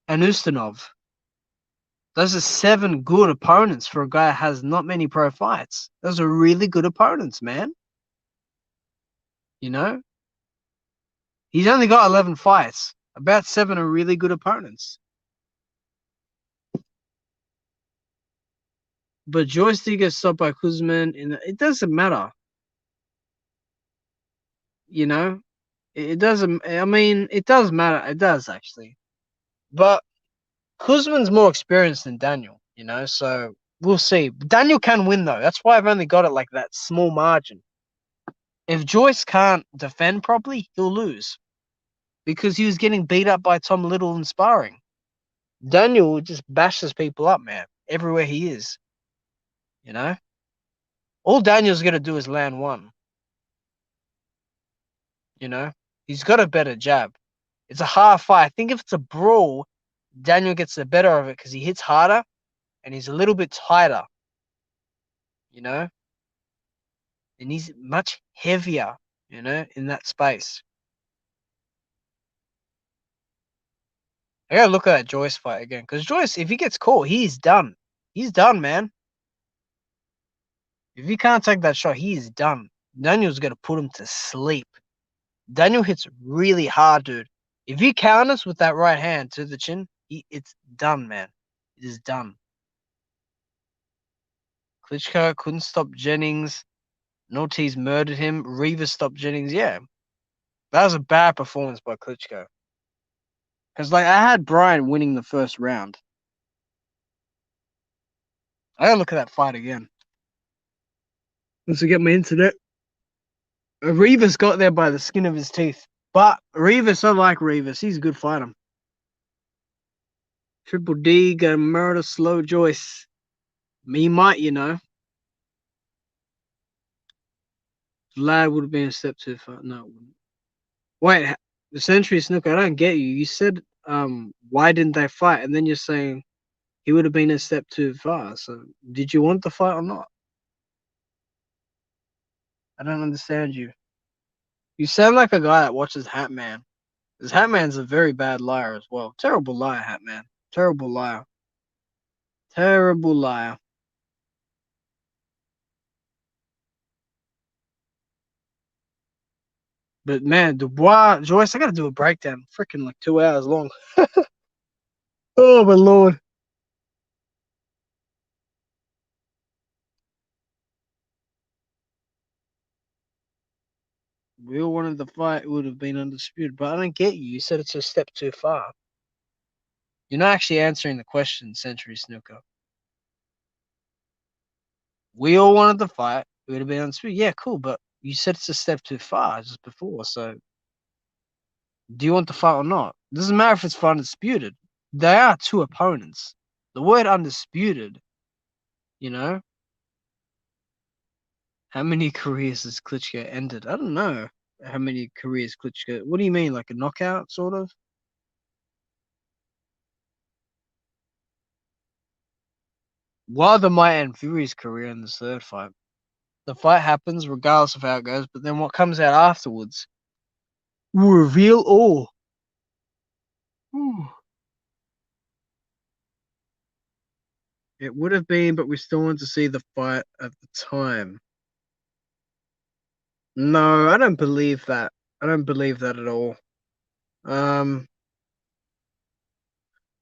and Ustinov. Those are 7 good opponents for a guy that has not many pro fights. Those are really good opponents, man. He's only got 11 fights. About 7 are really good opponents. But Joyce did get stopped by Kuzman. It doesn't matter. It doesn't. I mean, it does matter. It does, actually. But Kuzman's more experienced than Daniel, so we'll see. Daniel can win, though. That's why I've only got it like that small margin. If Joyce can't defend properly, he'll lose. Because he was getting beat up by Tom Little in sparring. Daniel just bashes people up, man, everywhere he is. All Daniel's going to do is land one. He's got a better jab. It's a hard fight. I think if it's a brawl, Daniel gets the better of it because he hits harder and he's a little bit tighter. And he's much heavier, in that space. I gotta look at that Joyce fight again. Because Joyce, if he gets caught, he's done. He's done, man. If he can't take that shot, he's done. Daniel's gonna put him to sleep. Daniel hits really hard, dude. If he counters with that right hand to the chin, it's done, man. It is done. Klitschko couldn't stop Jennings. Ortiz murdered him. Rivas stopped Jennings. Yeah. That was a bad performance by Klitschko. Because, I had Brian winning the first round. I gotta look at that fight again. Once I get my internet. Rivas got there by the skin of his teeth. But Rivas, I like Rivas. He's a good fighter. Triple D gonna murder Slow Joyce. He might, Vlad would have been a step too far. No, it wouldn't. Wait, the Century Snooker, I don't get you. You said, why didn't they fight? And then you're saying he would have been a step too far. So, did you want the fight or not? I don't understand you. You sound like a guy that watches Hatman. Because Hatman's a very bad liar as well. Terrible liar, Hatman. Terrible liar. Terrible liar. But man, Dubois, Joyce, I gotta do a breakdown. Freaking like 2 hours long. Oh my lord. We all wanted the fight, it would have been undisputed. But I don't get you. You said it's a step too far. You're not actually answering the question, Century Snooker. We all wanted the fight, it would have been undisputed. Yeah, cool, but you said it's a step too far just before, so do you want the fight or not? Doesn't matter if it's for undisputed. They are two opponents. The word undisputed, you know, how many careers has Klitschko ended? I don't know how many careers Klitschko. What do you mean, like a knockout, sort of? Wilder might end Fury's career in this third fight. The fight happens regardless of how it goes, but then what comes out afterwards will reveal all. Whew. It would have been, but we still want to see the fight at the time. No, I don't believe that. I don't believe that at all. Um,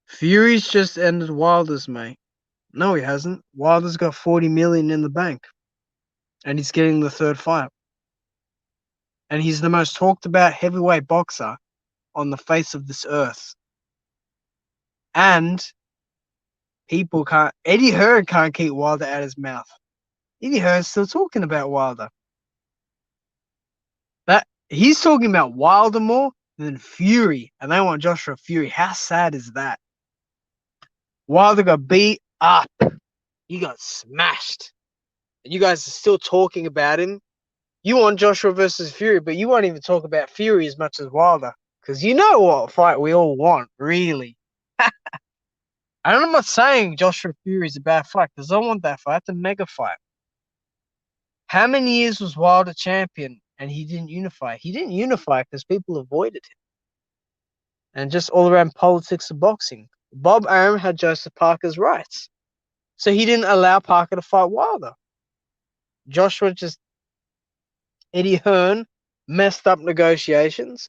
Fury's just ended Wilder's, mate. No, he hasn't. Wilder's got 40 million in the bank, and he's getting the third fight. And he's the most talked about heavyweight boxer on the face of this earth. And people can't. Eddie Hearn can't keep Wilder out of his mouth. Eddie Hearn's still talking about Wilder. That he's talking about Wilder more than Fury, and they want Joshua Fury. How sad is that? Wilder got beat up. He got smashed. And you guys are still talking about him. You want Joshua versus Fury, but you won't even talk about Fury as much as Wilder. Because you know what fight we all want, really. And I'm not saying Joshua Fury is a bad fight, because I want that fight. It's a mega fight. How many years was Wilder champion and he didn't unify? He didn't unify because people avoided him. And just all around politics of boxing. Bob Arum had Joseph Parker's rights. So he didn't allow Parker to fight Wilder. Joshua just, Eddie Hearn messed up negotiations.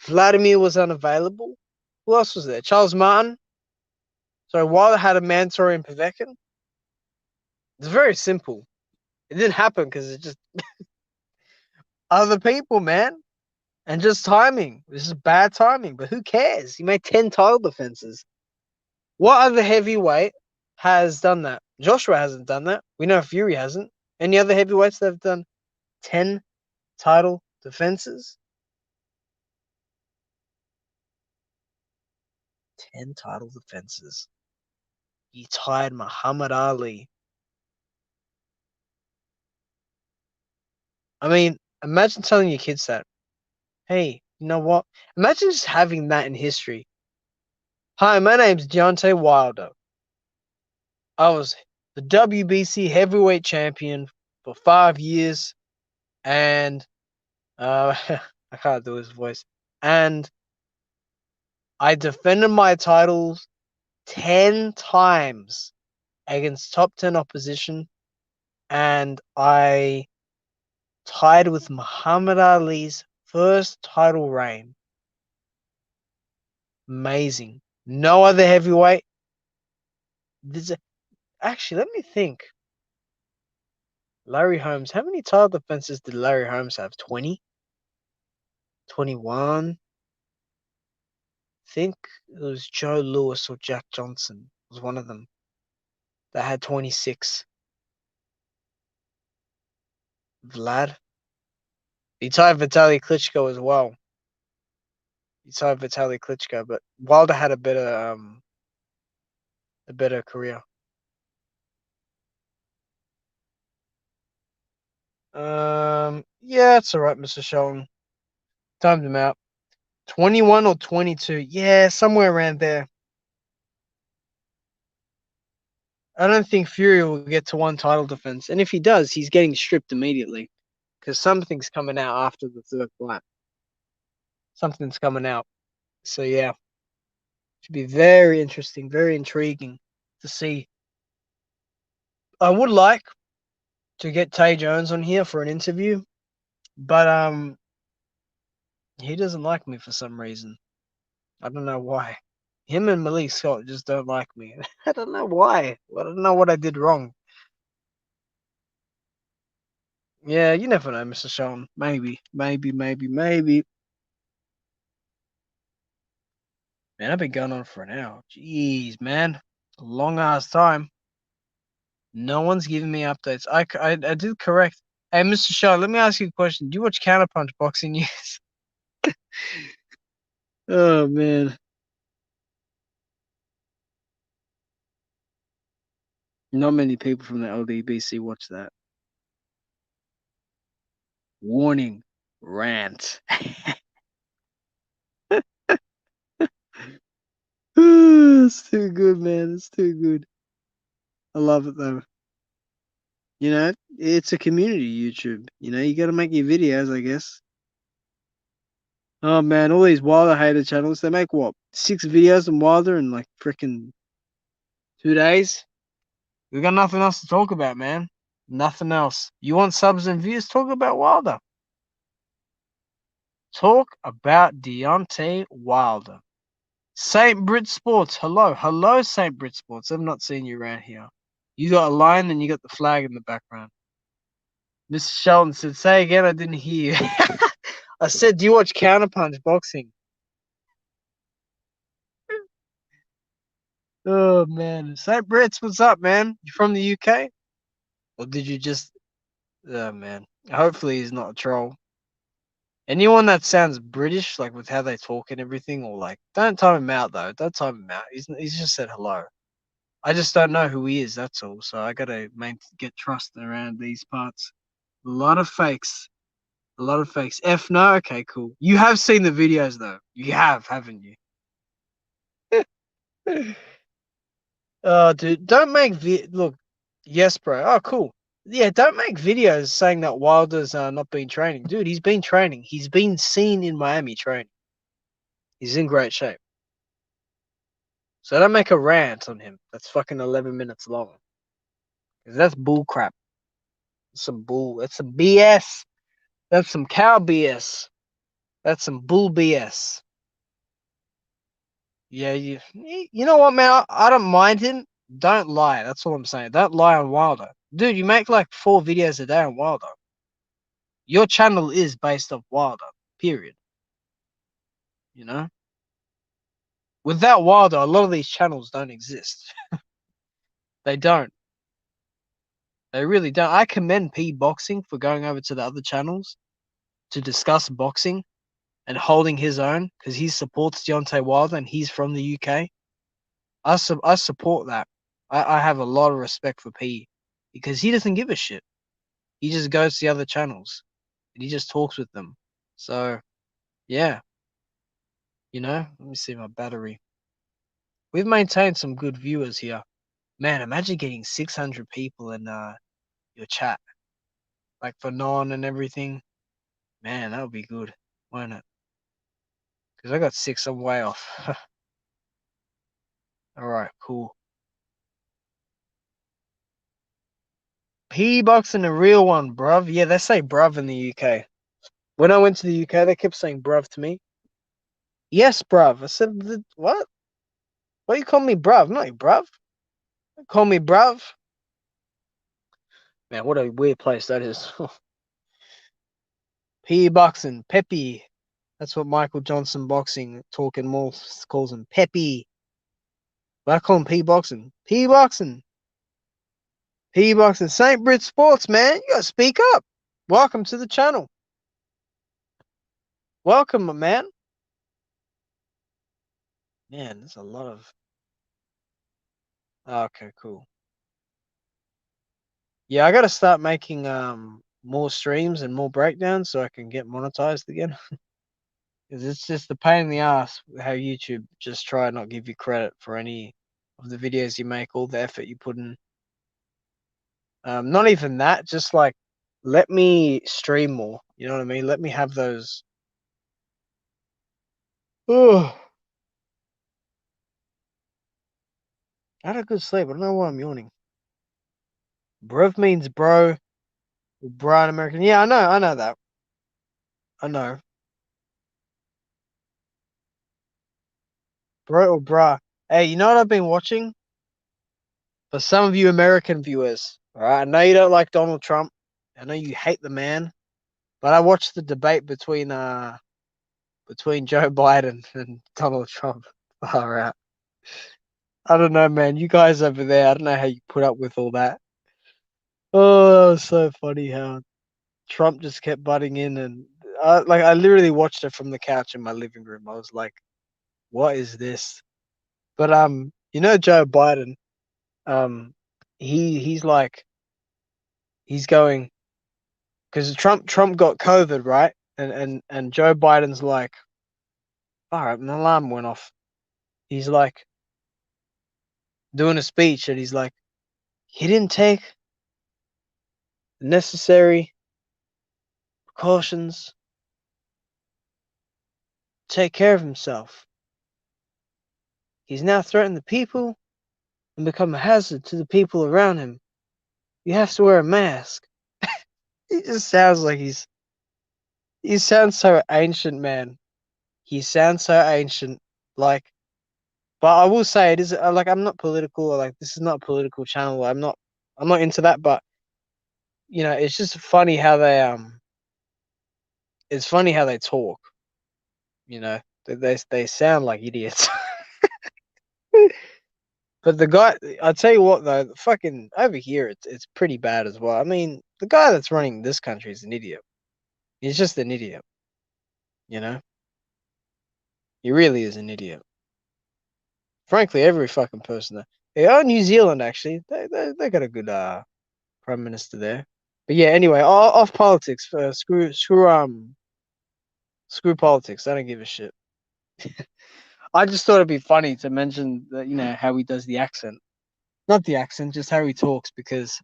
Vladimir was unavailable. Who else was there? Charles Martin. So Wilder had a mandatory in Povetkin. It's very simple. It didn't happen because it just other people, man. And just timing. This is bad timing, but who cares? He made 10 title defenses. What other heavyweight has done that? Joshua hasn't done that. We know Fury hasn't. Any other heavyweights that have done 10 title defenses? 10 title defenses. He tied Muhammad Ali. I mean, imagine telling your kids that. Hey, you know what? Imagine just having that in history. Hi, my name's Deontay Wilder. I was the WBC heavyweight champion for 5 years, and I can't do his voice. And I defended my titles 10 times against top 10 opposition, and I tied with Muhammad Ali's first title reign. Amazing. No other heavyweight. Actually, let me think. Larry Holmes. How many title defenses did Larry Holmes have? 20? 21? I think it was Joe Louis or Jack Johnson was one of them that had 26. Vlad. He tied Vitaly Klitschko as well. He tied Vitaly Klitschko, but Wilder had a better career. Yeah, it's alright, Mr. Sheldon. Timed him out. 21 or 22. Yeah, somewhere around there. I don't think Fury will get to one title defense. And if he does, he's getting stripped immediately. Because something's coming out after the third fight. Something's coming out. So yeah. Should be very interesting, very intriguing to see. I would like to get Tay Jones on here for an interview, but he doesn't like me for some reason. I don't know why. Him and Malik Scott just don't like me. I don't know why. I don't know what I did wrong. Yeah, you never know, Mr. Sean. Maybe. Man, I've been going on for an hour. Jeez, man. A long ass time. No one's giving me updates. I did correct. Hey, Mr. Sean, let me ask you a question. Do you watch Counterpunch Boxing News? Oh man. Not many people from the LDBC watch that. Warning, rant. It's too good, man. It's too good. I love it though. You know, it's a community YouTube. You know, you got to make your videos, I guess. Oh man, all these Wilder hater channels, they make what, 6 videos on Wilder in like freaking 2 days? We got nothing else to talk about, man. Nothing else. You want subs and views? Talk about Wilder. Talk about Deontay Wilder. St. Brit Sports. Hello. Hello, St. Brit Sports. I've not seen you around here. You got a lion and you got the flag in the background. Mr. Shelton said, say again, I didn't hear you. I said, do you watch Counterpunch boxing? Oh, man. St. Brits, what's up, man? You from the UK? Or did you just... Oh, man. Hopefully he's not a troll. Anyone that sounds British, like with how they talk and everything, or like, don't time him out, though. Don't time him out. He's just said hello. I just don't know who he is, that's all. So I gotta get trust around these parts. A lot of fakes. A lot of fakes. F no? Okay, cool. You have seen the videos, though. You have, haven't you? Oh, dude, don't make look. Yes, bro. Oh, cool. Yeah, don't make videos saying that Wilder's not been training. Dude, he's been training. He's been seen in Miami training. He's in great shape. So don't make a rant on him. That's fucking 11 minutes long. 'Cause that's bull crap. That's some bull. That's some BS. That's some cow BS. That's some bull BS. Yeah, you know what, man? I don't mind him. Don't lie. That's all I'm saying. Don't lie on Wilder. Dude, you make like 4 videos a day on Wilder. Your channel is based off Wilder, period. You know? Without Wilder, a lot of these channels don't exist. They don't. They really don't. I commend P Boxing for going over to the other channels to discuss boxing and holding his own because he supports Deontay Wilder and he's from the UK. I support that. I have a lot of respect for P because he doesn't give a shit. He just goes to the other channels and he just talks with them. So, yeah, let me see my battery. We've maintained some good viewers here. Man, imagine getting 600 people in your chat, like for non and everything. Man, that would be good, won't it? Because I got 6, I'm way off. All right, cool. P boxing a real one, bruv. Yeah, they say bruv in the UK. When I went to the UK, they kept saying bruv to me. Yes, bruv. I said, what? Why you call me bruv? I'm not your bruv. Call me bruv. Man, what a weird place that is. P boxing, Peppy. That's what Michael Johnson boxing talking more calls him Peppy. But I call him P boxing. P boxing. P boxing. St. Brit Sports, man. You gotta speak up. Welcome to the channel. Welcome, my man. Man, there's a lot of... Okay, cool. Yeah, I gotta start making more streams and more breakdowns so I can get monetized again. Because it's just a pain in the ass how YouTube just try not give you credit for any of the videos you make, all the effort you put in. Not even that, just like let me stream more. You know what I mean? Let me have those. Oh, I had a good sleep. I don't know why I'm yawning. Bruv means bro, or bro in American. Yeah, I know that. I know. Bro or bruh. Hey, you know what I've been watching? For some of you American viewers, all right, I know you don't like Donald Trump. I know you hate the man, but I watched the debate between Joe Biden and Donald Trump. All right. I don't know, man. You guys over there, I don't know how you put up with all that. Oh, so funny how Trump just kept butting in, and I literally watched it from the couch in my living room. I was like, what is this? But you know Joe Biden, um, he's like he's going because Trump got COVID, right? And Joe Biden's like, all right, my alarm went off. He's like doing a speech, and he's like, he didn't take the necessary precautions to take care of himself. He's now threatening the people and become a hazard to the people around him. You have to wear a mask. He just sounds like he sounds so ancient, man. He sounds so ancient. Like, but I will say it is like I'm not political, or like this is not a political channel. I'm not into that. But you know, it's just funny how it's funny how they talk. You know, they sound like idiots. But the guy, I tell you what though, fucking over here, it's pretty bad as well. I mean, the guy that's running this country is an idiot. He's just an idiot. You know, he really is an idiot. Frankly, every fucking person there. They are New Zealand actually. They got a good prime minister there. But yeah, anyway, off politics. Screw politics. I don't give a shit. I just thought it'd be funny to mention that, you know, how he does the accent. Not the accent, just how he talks. Because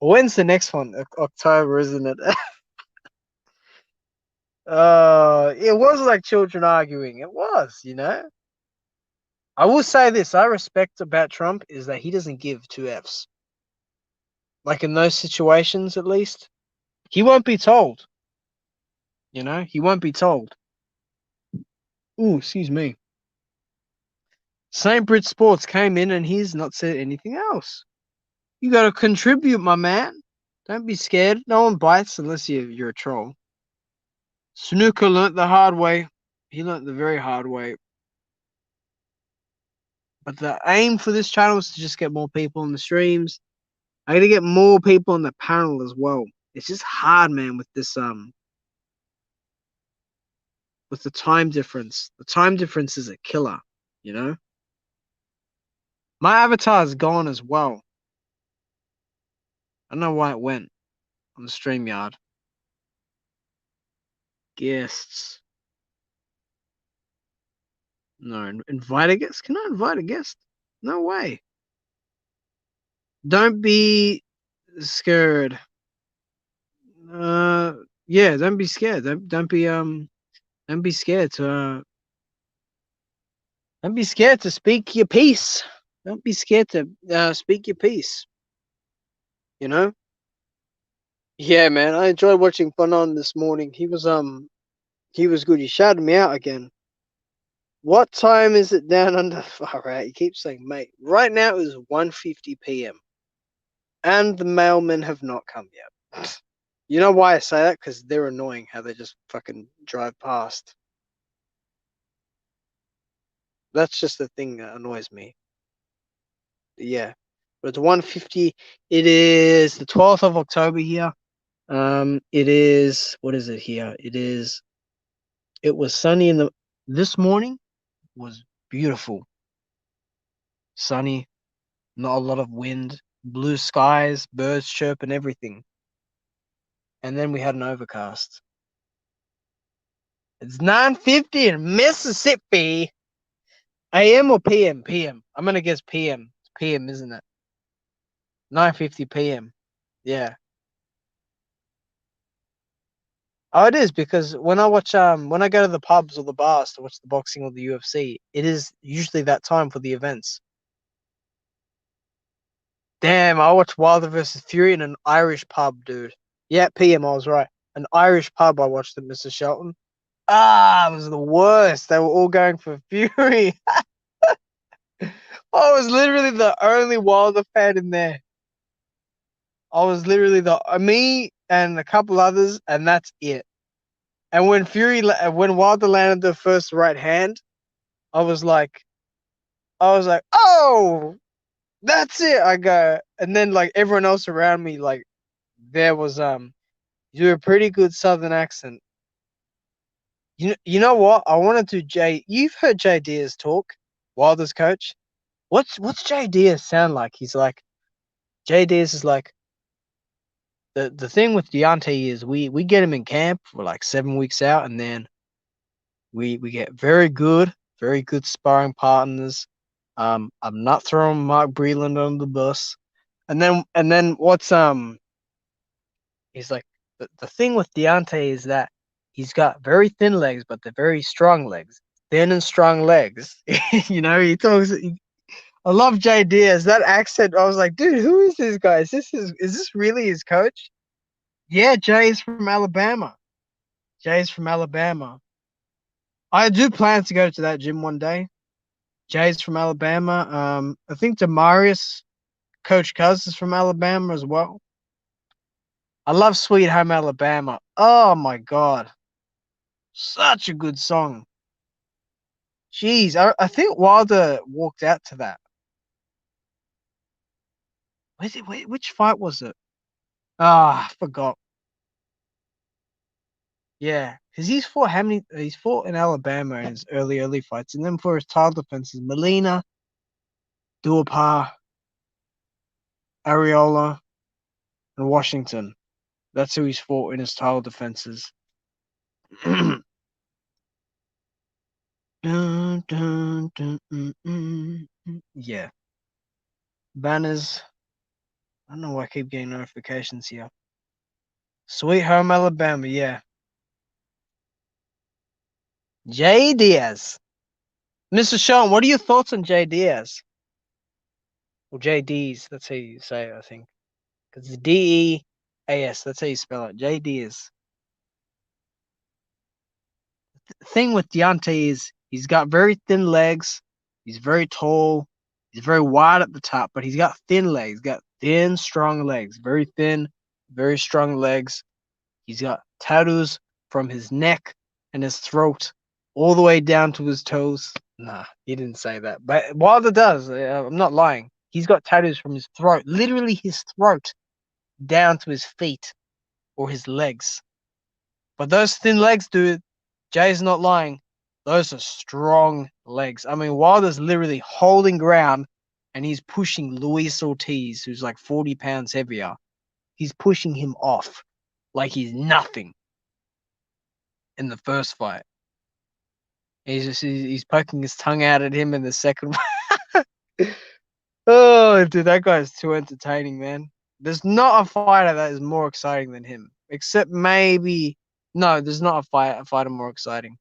when's the next one? October, isn't it? It was like children arguing. It was, you know. I will say this: I respect about Trump is that he doesn't give two f's. Like in those situations, at least, he won't be told. You know, he won't be told. Ooh, excuse me. St. Brit Sports came in and he's not said anything else. You got to contribute, my man. Don't be scared. No one bites unless you're a troll. Snooker learnt the hard way. He learnt the very hard way. But the aim for this channel is to just get more people on the streams. I got to get more people on the panel as well. It's just hard, man, with this with the time difference. The time difference is a killer, you know? My avatar is gone as well. I don't know why it went on the StreamYard. Guests. No, invite a guest? Can I invite a guest? No way. Don't be scared. Yeah, don't be scared. Don't be scared to don't be scared to speak your piece. Don't be scared to speak your piece. You know? Yeah, man. I enjoyed watching Fanon this morning. He was good. He shouted me out again. What time is it down under? All right, you keep saying, mate. Right now it is 1:50 p.m. and the mailmen have not come yet. You know why I say that? Because they're annoying how they just fucking drive past. That's just the thing that annoys me. Yeah, but it's 1:50. It is the 12th of October here. It is, what is it here? It was sunny this morning was beautiful. Sunny, not a lot of wind, blue skies, birds chirping, everything. And then we had an overcast. It's 9:50 in Mississippi. AM or PM? PM. I'm gonna guess PM. It's PM, isn't it? 9:50 PM. Yeah. Oh, it is because when I go to the pubs or the bars to watch the boxing or the UFC, it is usually that time for the events. Damn, I watched Wilder versus Fury in an Irish pub, dude. Yeah, PM, I was right. An Irish pub I watched at Mr. Shelton. Ah, it was the worst. They were all going for Fury. I was literally the only Wilder fan in there. I was literally the me and a couple others, and that's it. And when Wilder landed the first right hand, I was like, oh, that's it. I go, and then like everyone else around me, like there was you do a pretty good Southern accent. You know what? I wanted to Jay. You've heard Jay Diaz talk, Wilder's coach. What's Jay Diaz sound like? He's like Jay Diaz is like the thing with Deontay is we get him in camp for like 7 weeks out, and then we get very good sparring partners. I'm not throwing Mark Breland on the bus, and then what's he's like the thing with Deontay is that he's got very thin legs, but they're very strong legs, thin and strong legs. You know, he talks. I love Jay Diaz. That accent, I was like, dude, who is this guy? Is this really his coach? Yeah, Jay's from Alabama. Jay's from Alabama. I do plan to go to that gym one day. Jay's from Alabama. I think Demarius, Coach Cuz is from Alabama as well. I love Sweet Home Alabama. Oh my God. Such a good song. Jeez, I think Wilder walked out to that. Which fight was it? Ah, I forgot. Yeah, because he's fought how many? He's fought in Alabama in his early fights, and then for his title defenses, Molina, Duhaupas, Arreola, and Washington. That's who he's fought in his title defenses. Dun, dun, dun, yeah, banners. I don't know why I keep getting notifications here. Sweet Home Alabama, yeah. Jay Diaz. Mr. Sean, what are your thoughts on Jay Diaz? Or JD's, that's how you say it, I think. Because it's Deas, that's how you spell it. Jay Diaz. The thing with Deontay is he's got very thin legs. He's very tall. He's very wide at the top, but he's got thin legs. He's got thin, strong legs. Very thin, very strong legs. He's got tattoos from his neck and his throat all the way down to his toes. Nah, he didn't say that. But Wilder does. I'm not lying. He's got tattoos from his throat, literally his throat, down to his feet or his legs. But those thin legs, dude, Jay's not lying. Those are strong legs. I mean, Wilder's literally holding ground and he's pushing Luis Ortiz, who's like 40 pounds heavier. He's pushing him off like he's nothing in the first fight. He's poking his tongue out at him in the second one. Oh, dude, that guy's too entertaining, man. There's not a fighter that is more exciting than him, except maybe no. There's not a fighter more exciting.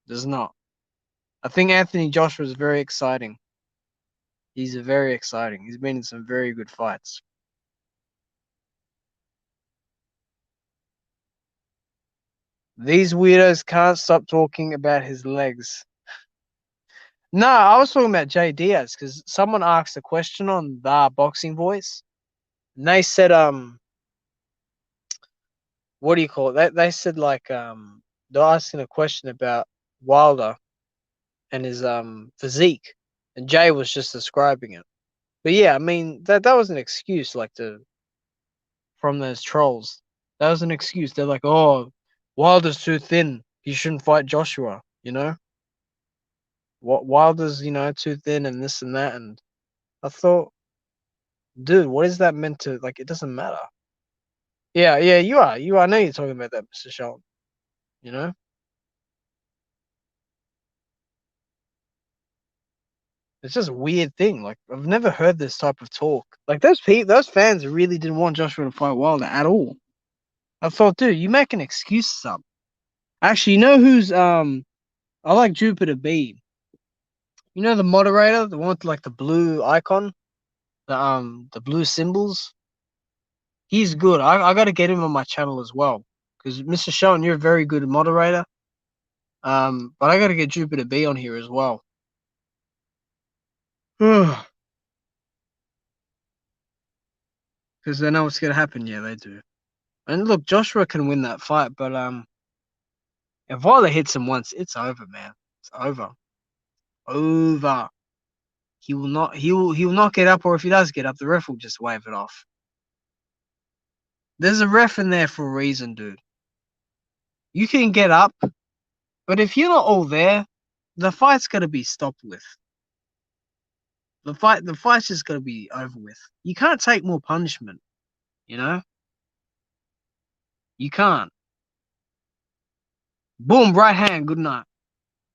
There's not. I think Anthony Joshua is very exciting. He's very exciting. He's been in some very good fights. These weirdos can't stop talking about his legs. No, I was talking about Jay Diaz because someone asked a question on the Boxing Voice, and they said, what do you call it? They said like, they're asking a question about Wilder and his physique, and Jay was just describing it. But yeah, I mean that was an excuse, like to from those trolls. That was an excuse. They're like, oh, Wilder's too thin. He shouldn't fight Joshua. You know, what Wilder's too thin and this and that. And I thought, dude, what is that meant to like? It doesn't matter. Yeah, yeah, you are. I know you're talking about that, Mr. Sheldon. You know, it's just a weird thing. Like I've never heard this type of talk. Like those fans really didn't want Joshua to fight Wilder at all. I thought, dude, you making excuses up. Actually, you know who's I like Jupiter B. You know the moderator, the one with like the blue icon, the blue symbols. He's good. I got to get him on my channel as well because Mr. Sheldon, you're a very good moderator. But I got to get Jupiter B on here as well. Because they know what's gonna happen. Yeah, they do. And look, Joshua can win that fight, but if Wilder hits him once, it's over, man. It's over. Over. He will not. He will not get up, or if he does get up, the ref will just wave it off. There's a ref in there for a reason, dude. You can get up But if you're not all there, the fight's gotta be stopped with. The fight's just gotta be over with. You can't take more punishment, you know? You can't. Boom, right hand, good night.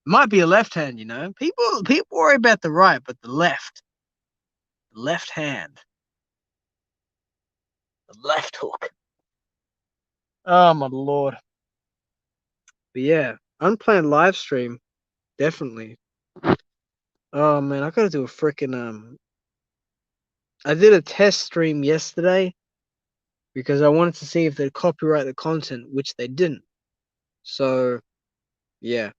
Might be a left hand, you know. People worry about the right, but the left hand, the left hook. Oh my lord. But yeah, unplanned live stream, definitely. Oh man, I gotta do a freaking I did a test stream yesterday because I wanted to see if they'd copyright the content, which they didn't. So yeah.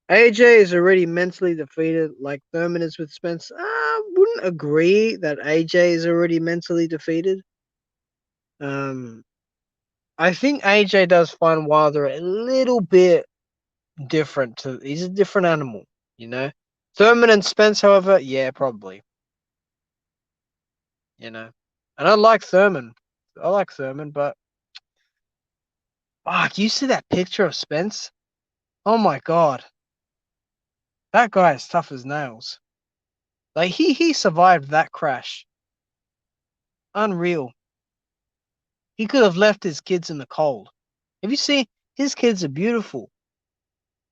AJ is already mentally defeated, like Thurman is with Spence. I wouldn't agree that AJ is already mentally defeated. I think AJ does find Wilder a little bit different. He's a different animal, you know. Thurman and Spence, however, yeah, probably, you know. And I like Thurman. But fuck, you see that picture of Spence? Oh my god, that guy is tough as nails. Like he survived that crash. Unreal. He could have left his kids in the cold. Have you seen his kids are beautiful.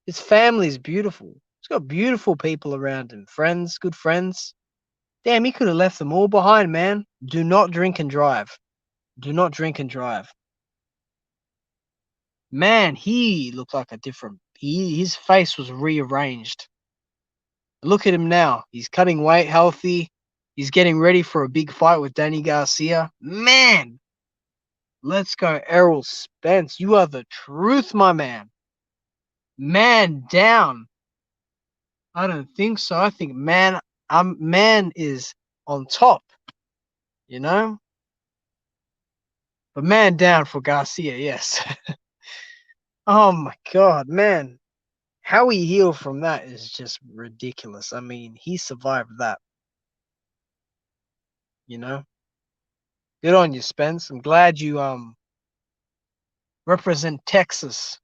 His family's beautiful. He's got beautiful people around him, friends, good friends. Damn, he could have left them all behind, man. Do not drink and drive. Do not drink and drive. Man, he looked like a different. His face was rearranged. Look at him now. He's cutting weight, healthy. He's getting ready for a big fight with Danny Garcia. Man, let's go, Errol Spence. You are the truth, my man. Man down. I don't think so. I think man is on top, you know? But man down for Garcia, yes. Oh my god, man. How he healed from that is just ridiculous. I mean, he survived that, you know? Good on you, Spence. I'm glad you represent Texas.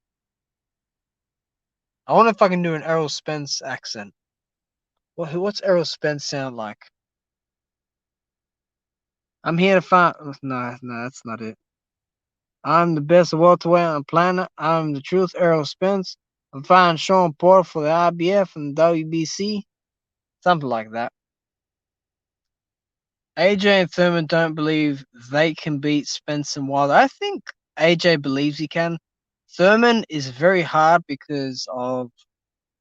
I wonder if I can do an Errol Spence accent. What's Errol Spence sound like? I'm here to find. No, that's not it. I'm the best welterweight on the planet. I'm the truth, Errol Spence. I'm fighting Sean Porter for the IBF and the WBC. Something like that. AJ and Thurman don't believe they can beat Spence and Wilder. I think AJ believes he can. Thurman is very hard because of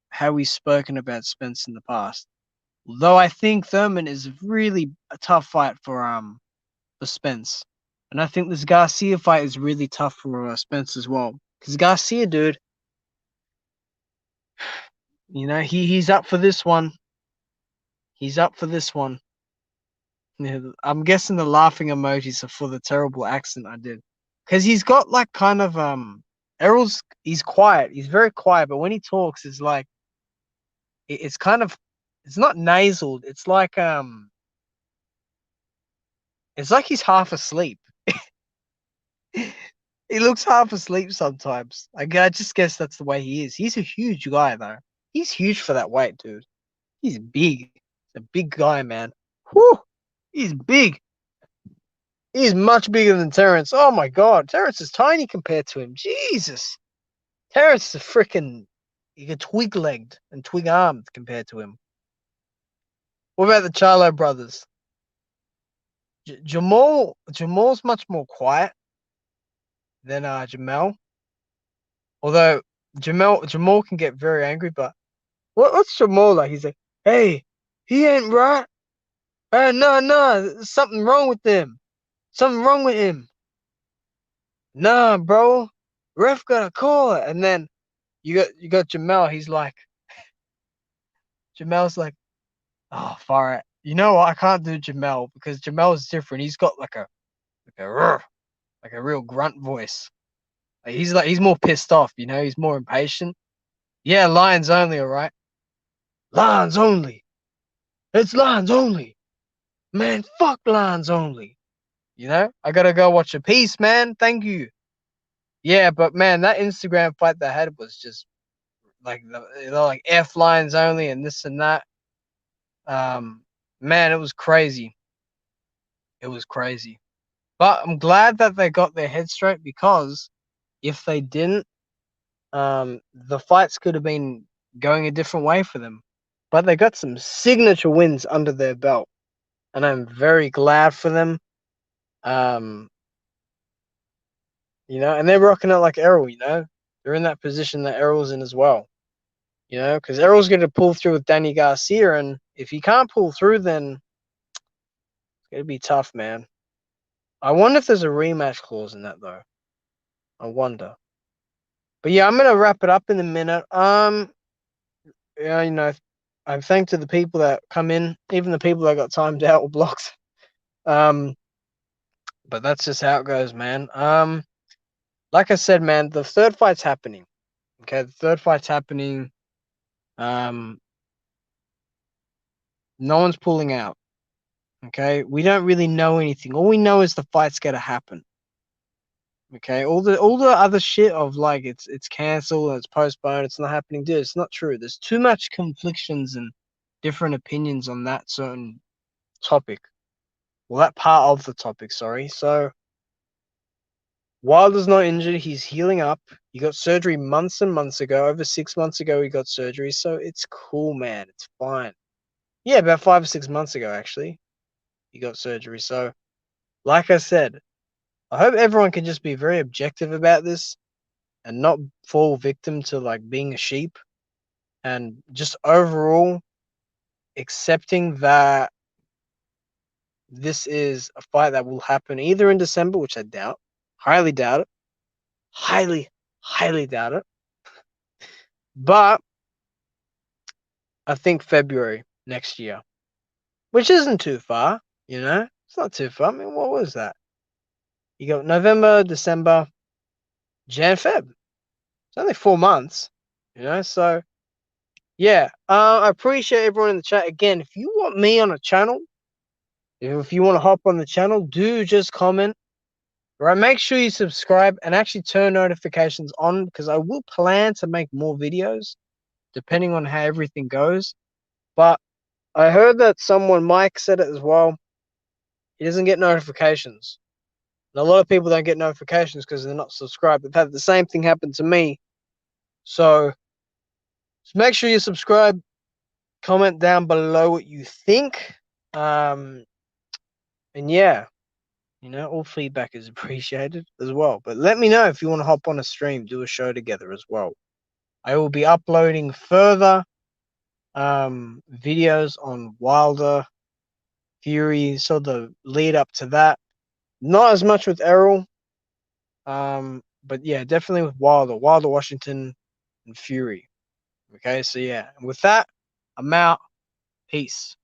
how he's spoken about Spence in the past. Though I think Thurman is really a tough fight for Spence. And I think this Garcia fight is really tough for Spence as well. Because Garcia, dude, you know, he's up for this one. He's up for this one. Yeah, I'm guessing the laughing emojis are for the terrible accent I did. Because he's got like kind of Errol's he's quiet. He's very quiet, but when he talks, it's like it's kind of it's not nasal. It's like he's half asleep. He looks half asleep sometimes. I just guess that's the way he is. He's a huge guy though. He's huge for that weight, dude. He's big. He's a big guy, man. Whew. He's big. He's much bigger than Terrence. Oh my god, Terrence is tiny compared to him. Jesus. Terrence is freaking twig legged and twig armed compared to him. What about the Charlo brothers? Jamal's much more quiet than Jamel. Although Jamal can get very angry, but what's Jamal like? He's like, hey, he ain't right. No, there's something wrong with him. Something wrong with him. Nah, bro. Ref got a call it. And then you got Jamel. Jamel's like, oh, far out. You know what? I can't do Jamel because Jamel is different. He's got like a real grunt voice. He's more pissed off, you know, he's more impatient. Yeah, lines only, all right. Lines only. It's lines only. Man, fuck lines only. You know, I gotta go watch a piece, man. Thank you. Yeah, but man, that Instagram fight they had was just like like F lines only and this and that. Man, it was crazy. It was crazy. But I'm glad that they got their head straight, because if they didn't, the fights could have been going a different way for them. But they got some signature wins under their belt, and I'm very glad for them. Um, and they're rocking it like Errol. They're in that position that Errol's in as well. Because Errol's going to pull through with Danny Garcia, and if he can't pull through, then it's going to be tough, man. I wonder if there's a rematch clause in that, though. I wonder. But yeah, I'm gonna wrap it up in a minute. Yeah, I'm thankful to the people that come in, even the people that got timed out or blocked. Um, but that's just how it goes, man. Like I said, man, the third fight's happening. Okay, the third fight's happening. Um, no one's pulling out. Okay, we don't really know anything. All we know is the fight's gonna happen. Okay, all the other shit of like it's cancelled and it's postponed, it's not happening, dude. It's not true. There's too much conflictions and different opinions on that certain topic. Well, that part of the topic, sorry. So Wilder's not injured, he's healing up. He got surgery months and months ago. Over 6 months ago he got surgery, so it's cool, man. It's fine. Yeah, about 5 or 6 months ago actually. He got surgery. So like I said, I hope everyone can just be very objective about this and not fall victim to like being a sheep, and just overall accepting that this is a fight that will happen either in December, which I doubt, highly doubt it, highly doubt it, but I think February next year, which isn't too far, it's not too far. I mean, what was that? You got November, December, Jan, Feb. It's only 4 months, so yeah. I appreciate everyone in the chat. Again, if you want me on a channel, if you want to hop on the channel, do just comment. Right, make sure you subscribe and actually turn notifications on, because I will plan to make more videos depending on how everything goes. But I heard that Mike said it as well. He doesn't get notifications. And a lot of people don't get notifications because they're not subscribed. I've had the same thing happen to me. So just make sure you subscribe. Comment down below what you think. And yeah, all feedback is appreciated as well. But let me know if you want to hop on a stream, do a show together as well. I will be uploading further videos on Wilder, Fury, so the lead up to that. Not as much with Errol, but yeah, definitely with Wilder, Washington, and Fury. Okay, so yeah, and with that, I'm out. Peace.